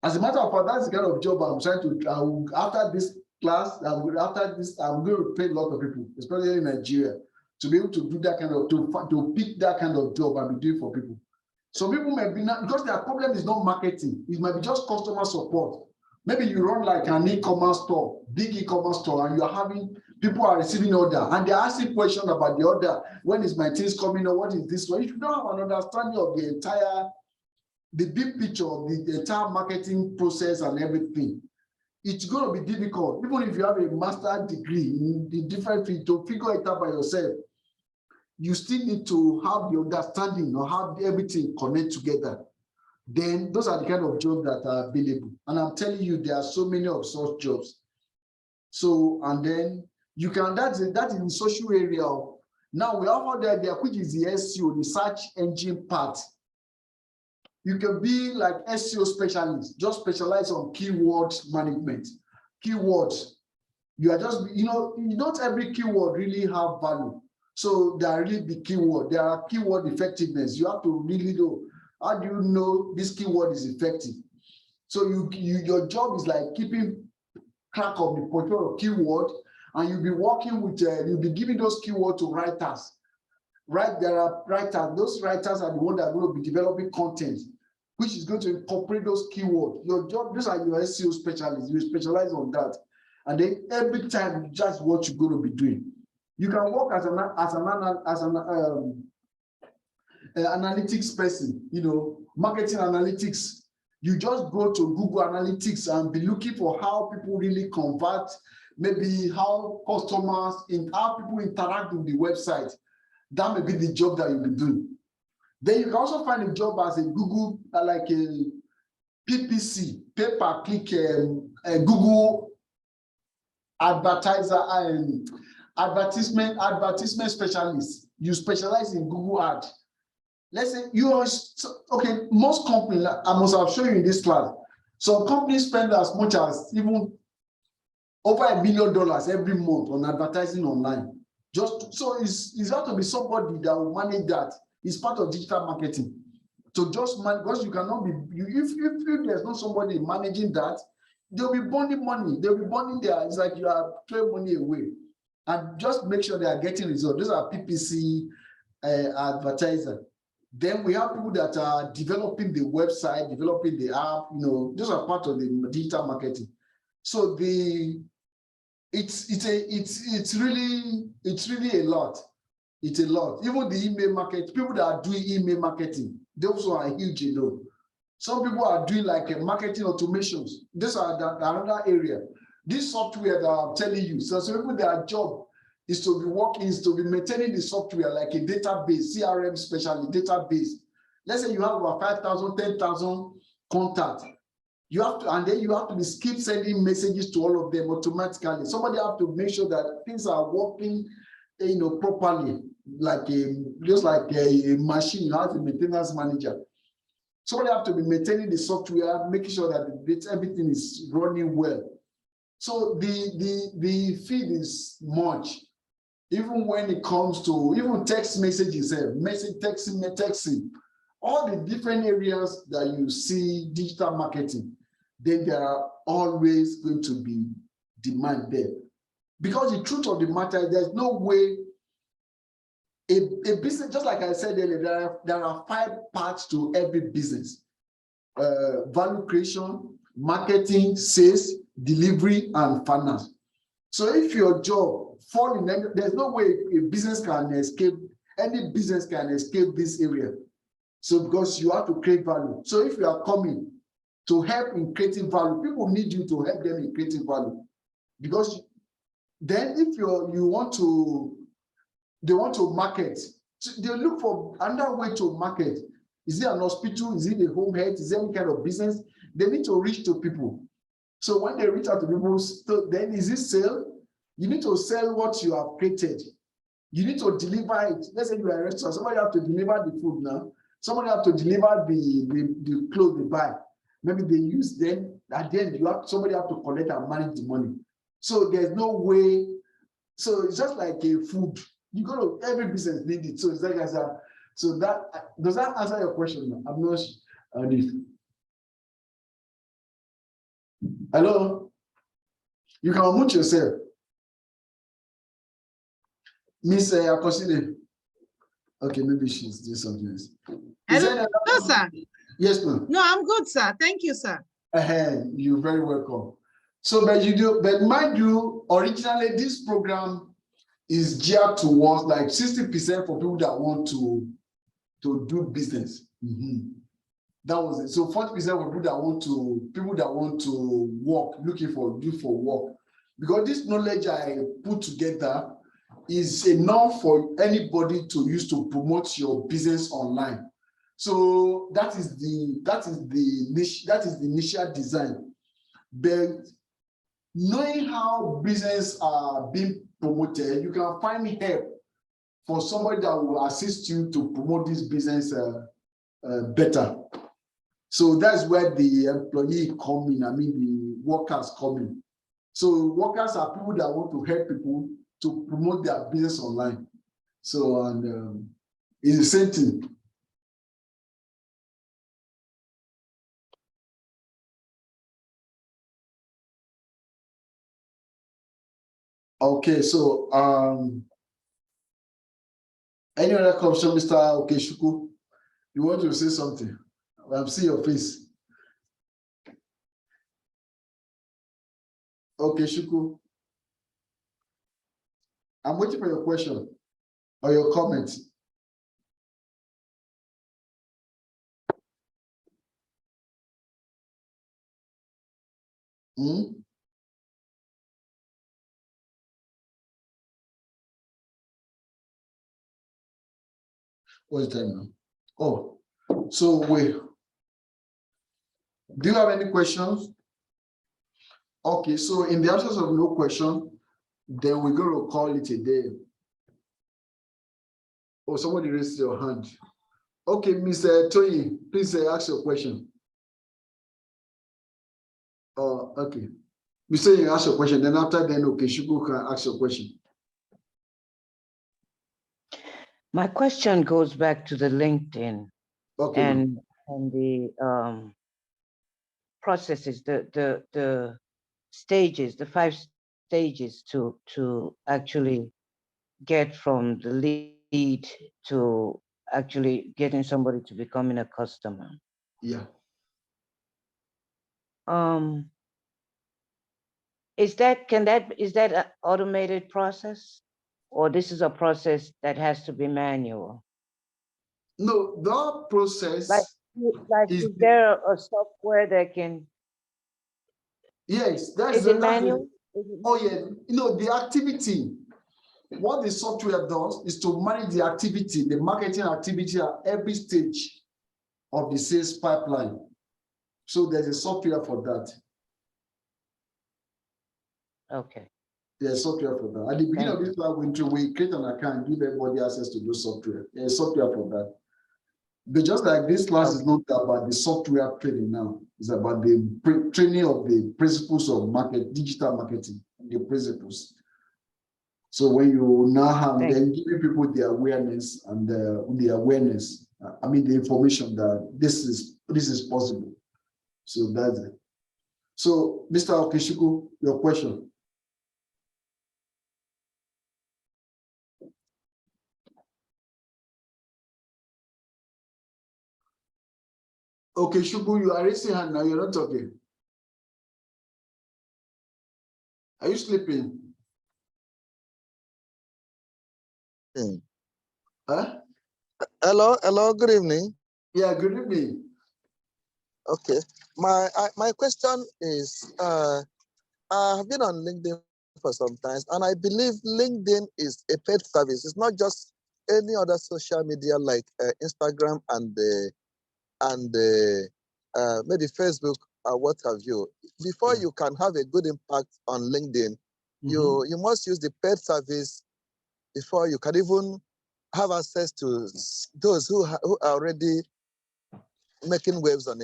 As a matter of fact, that's the kind of job I'm trying to. After this class, I'm going to pay a lot of people, especially in Nigeria, to be able to do that kind of to pick that kind of job and be doing for people. Some people may be not, because their problem is not marketing. It might be just customer support. Maybe you run like an e-commerce store, big e-commerce store, and you're having people are receiving order and they're asking questions about the order. When is my things coming, or what is this one? If you don't have an understanding of the big picture of the entire marketing process and everything, it's going to be difficult. Even if you have a master's degree in the different field to figure it out by yourself, you still need to have the understanding or have everything connect together. Then those are the kind of jobs that are available. And I'm telling you, there are so many of such jobs. So, and then you can, that is in social area. Now we have all the idea, which is the SEO, the search engine part. You can be like SEO specialist, just specialize on keyword management. Keywords, you are just, not every keyword really have value. So there are really the keyword. There are keyword effectiveness. You have to really know, how do you know this keyword is effective? So your job is like keeping track of the portfolio of keyword, and you'll be working with, you'll be giving those keywords to writers. Right, there are writers. Those writers are the ones that are going to be developing content, which is going to incorporate those keywords. Your job, those are your SEO specialists. You specialize on that, and then every time, just what you're going to be doing. You can work as an analytics person, marketing analytics. You just go to Google Analytics and be looking for how people really convert, maybe how customers, how people interact with the website. That may be the job that you'll be doing. Then you can also find a job as a Google, like a PPC, pay-per-click, Google advertiser and advertisement specialist. You specialize in Google ad. Let's say you are, okay, most companies, I must have shown you in this class, some companies spend as much as even over $1 million every month on advertising online. Just so it's got to be somebody that will manage that. It's part of digital marketing. So just manage, because you cannot be, if there's not somebody managing that, they'll be burning money. They'll be burning there. It's like you are throwing money away. And just make sure they are getting results. Those are PPC advertiser. Then we have people that are developing the website, developing the app. Those are part of the digital marketing. So it's really a lot. It's a lot. Even the email market, people that are doing email marketing, they also are huge. Some people are doing like marketing automations. These are another area. This software that I'm telling you, so people, their job is to be working, is to be maintaining the software like a database, CRM specialist database. Let's say you have about 5,000, 10,000 contacts. You have to, and then you have to keep sending messages to all of them automatically. Somebody have to make sure that things are working, properly, just like a machine. You have a maintenance manager. Somebody have to be maintaining the software, making sure that everything is running well. So the feed is much, even when it comes to even text messages, texting, all the different areas that you see digital marketing, then there are always going to be demand there. Because the truth of the matter is there's no way a business, just like I said earlier, there are 5 parts to every business: value creation, marketing, sales, delivery, and finance. So if your job fall in, there's no way a business can escape, any business can escape this area. So because you have to create value. So if you are coming to help in creating value, people need you to help them in creating value. Because then if you want to, they want to market, so they look for another way to market. Is it an hospital? Is it a home health? Is there any kind of business? They need to reach to people. So when they reach out to people, then is it sale? You need to sell what you have created. You need to deliver it. Let's say you are a restaurant, somebody have to deliver the food now. Somebody have to deliver the clothes they buy. Maybe they use them. At the end, somebody have to collect and manage the money. So there's no way. So it's just like a food. You go to every business need it. So it's like I said. So that does that answer your question? I'm not sure. Hello. You can unmute yourself. Miss Akosile. Okay, maybe she's doing something else. Hello, sir. Yes, ma'am. No, I'm good, sir. Thank you, sir. You're very welcome. So, but mind you, originally this program is geared towards like 60% for people that want to do business. That was it. So 40% for people that want to work, looking for work. Because this knowledge I put together is enough for anybody to use to promote your business online. So that is the initial design. But knowing how business are being promoted, you can find help for somebody that will assist you to promote this business better. So that's where the employee come in. I mean, the workers come in. So workers are people that want to help people to promote their business online. So, and it's the same thing. Okay, so any other question, Mr. Okechukwu? You want to say something? I'm seeing your face. Okechukwu. I'm waiting for your question or your comment. What's that now? Oh, so wait. Do you have any questions? Okay, so in the absence of no question, then we're going to call it a day. Oh, somebody raised your hand. Okay, Mr. Toyi, please ask your question. Oh, okay. Mr. You ask your question, then after then, okay, Shuku can ask your question. My question goes back to the LinkedIn, okay, and the processes, the stages, the 5 stages to actually get from the lead to actually getting somebody to becoming a customer. Yeah. Is that an automated process, or this is a process that has to be manual? No, the process is there a software that can? Yes, is it manual? Oh yeah, the activity. What the software does is to manage the activity, the marketing activity at every stage of the sales pipeline. So there's a software for that. Okay. There's software for that. At the beginning of this winter, we create an account, give everybody access to those software. There's software for that. But just like this class is not about the software training now, it's about the training of the principles of digital marketing, the principles. So when you now have then giving people the awareness and the information that this is possible. So that's it. So Mr. Okechukwu, your question. Okechukwu, you are raising hand now, you're not talking. Are you sleeping? Hello, good evening. Yeah, good evening. Okay. My question is, I have been on LinkedIn for some time, and I believe LinkedIn is a paid service. It's not just any other social media like Instagram and maybe Facebook or what have you. Before you can have a good impact on LinkedIn, you must use the paid service before you can even have access to those who are already making waves on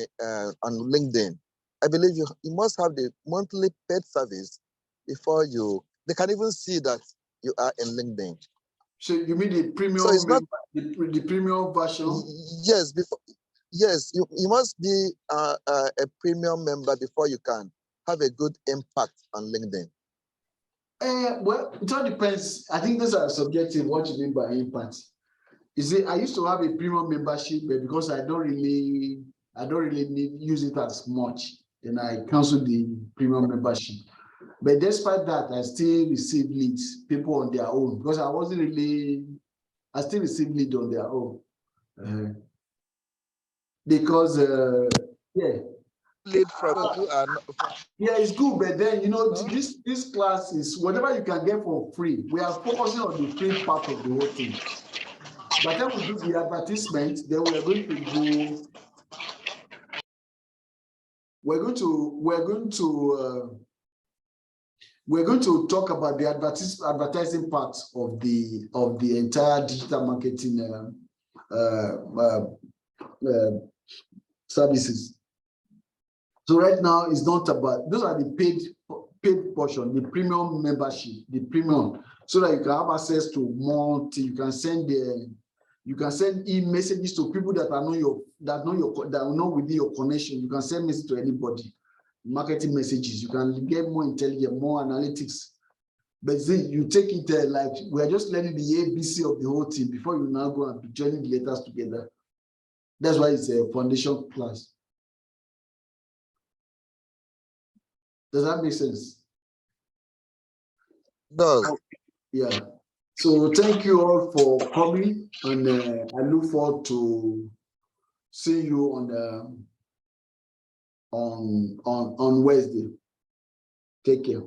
LinkedIn. I believe you must have the monthly paid service before they can even see that you are in LinkedIn. So you mean the premium, So it's not the premium version? Yes, you must be a premium member before you can have a good impact on LinkedIn. Well, it all depends. I think those are subjective. What you mean by impact? You see, I used to have a premium membership, but because I don't really use it as much, then I canceled the premium membership. But despite that, I still receive leads, people on their own, because I still receive leads on their own. Because yeah. Lead from who are not. Yeah, it's good, but then this class is whatever you can get for free. We are focusing on the free part of the whole thing. By the time we do the advertisement, then we are going to go. We're going to talk about the advertising part of the entire digital marketing services. So right now, it's not about, those are the paid portion, the premium membership, the premium, so that you can have access to more. You can send e-messages to people that are not within your connection. You can send message to anybody, marketing messages. You can get more intelligent, more analytics. But see, you take it like we are just learning the ABC of the whole thing before you now go and be joining the letters together. That's why it's a foundation class. Does that make sense? Does. Yeah. So thank you all for coming, and I look forward to seeing you on Wednesday. Take care.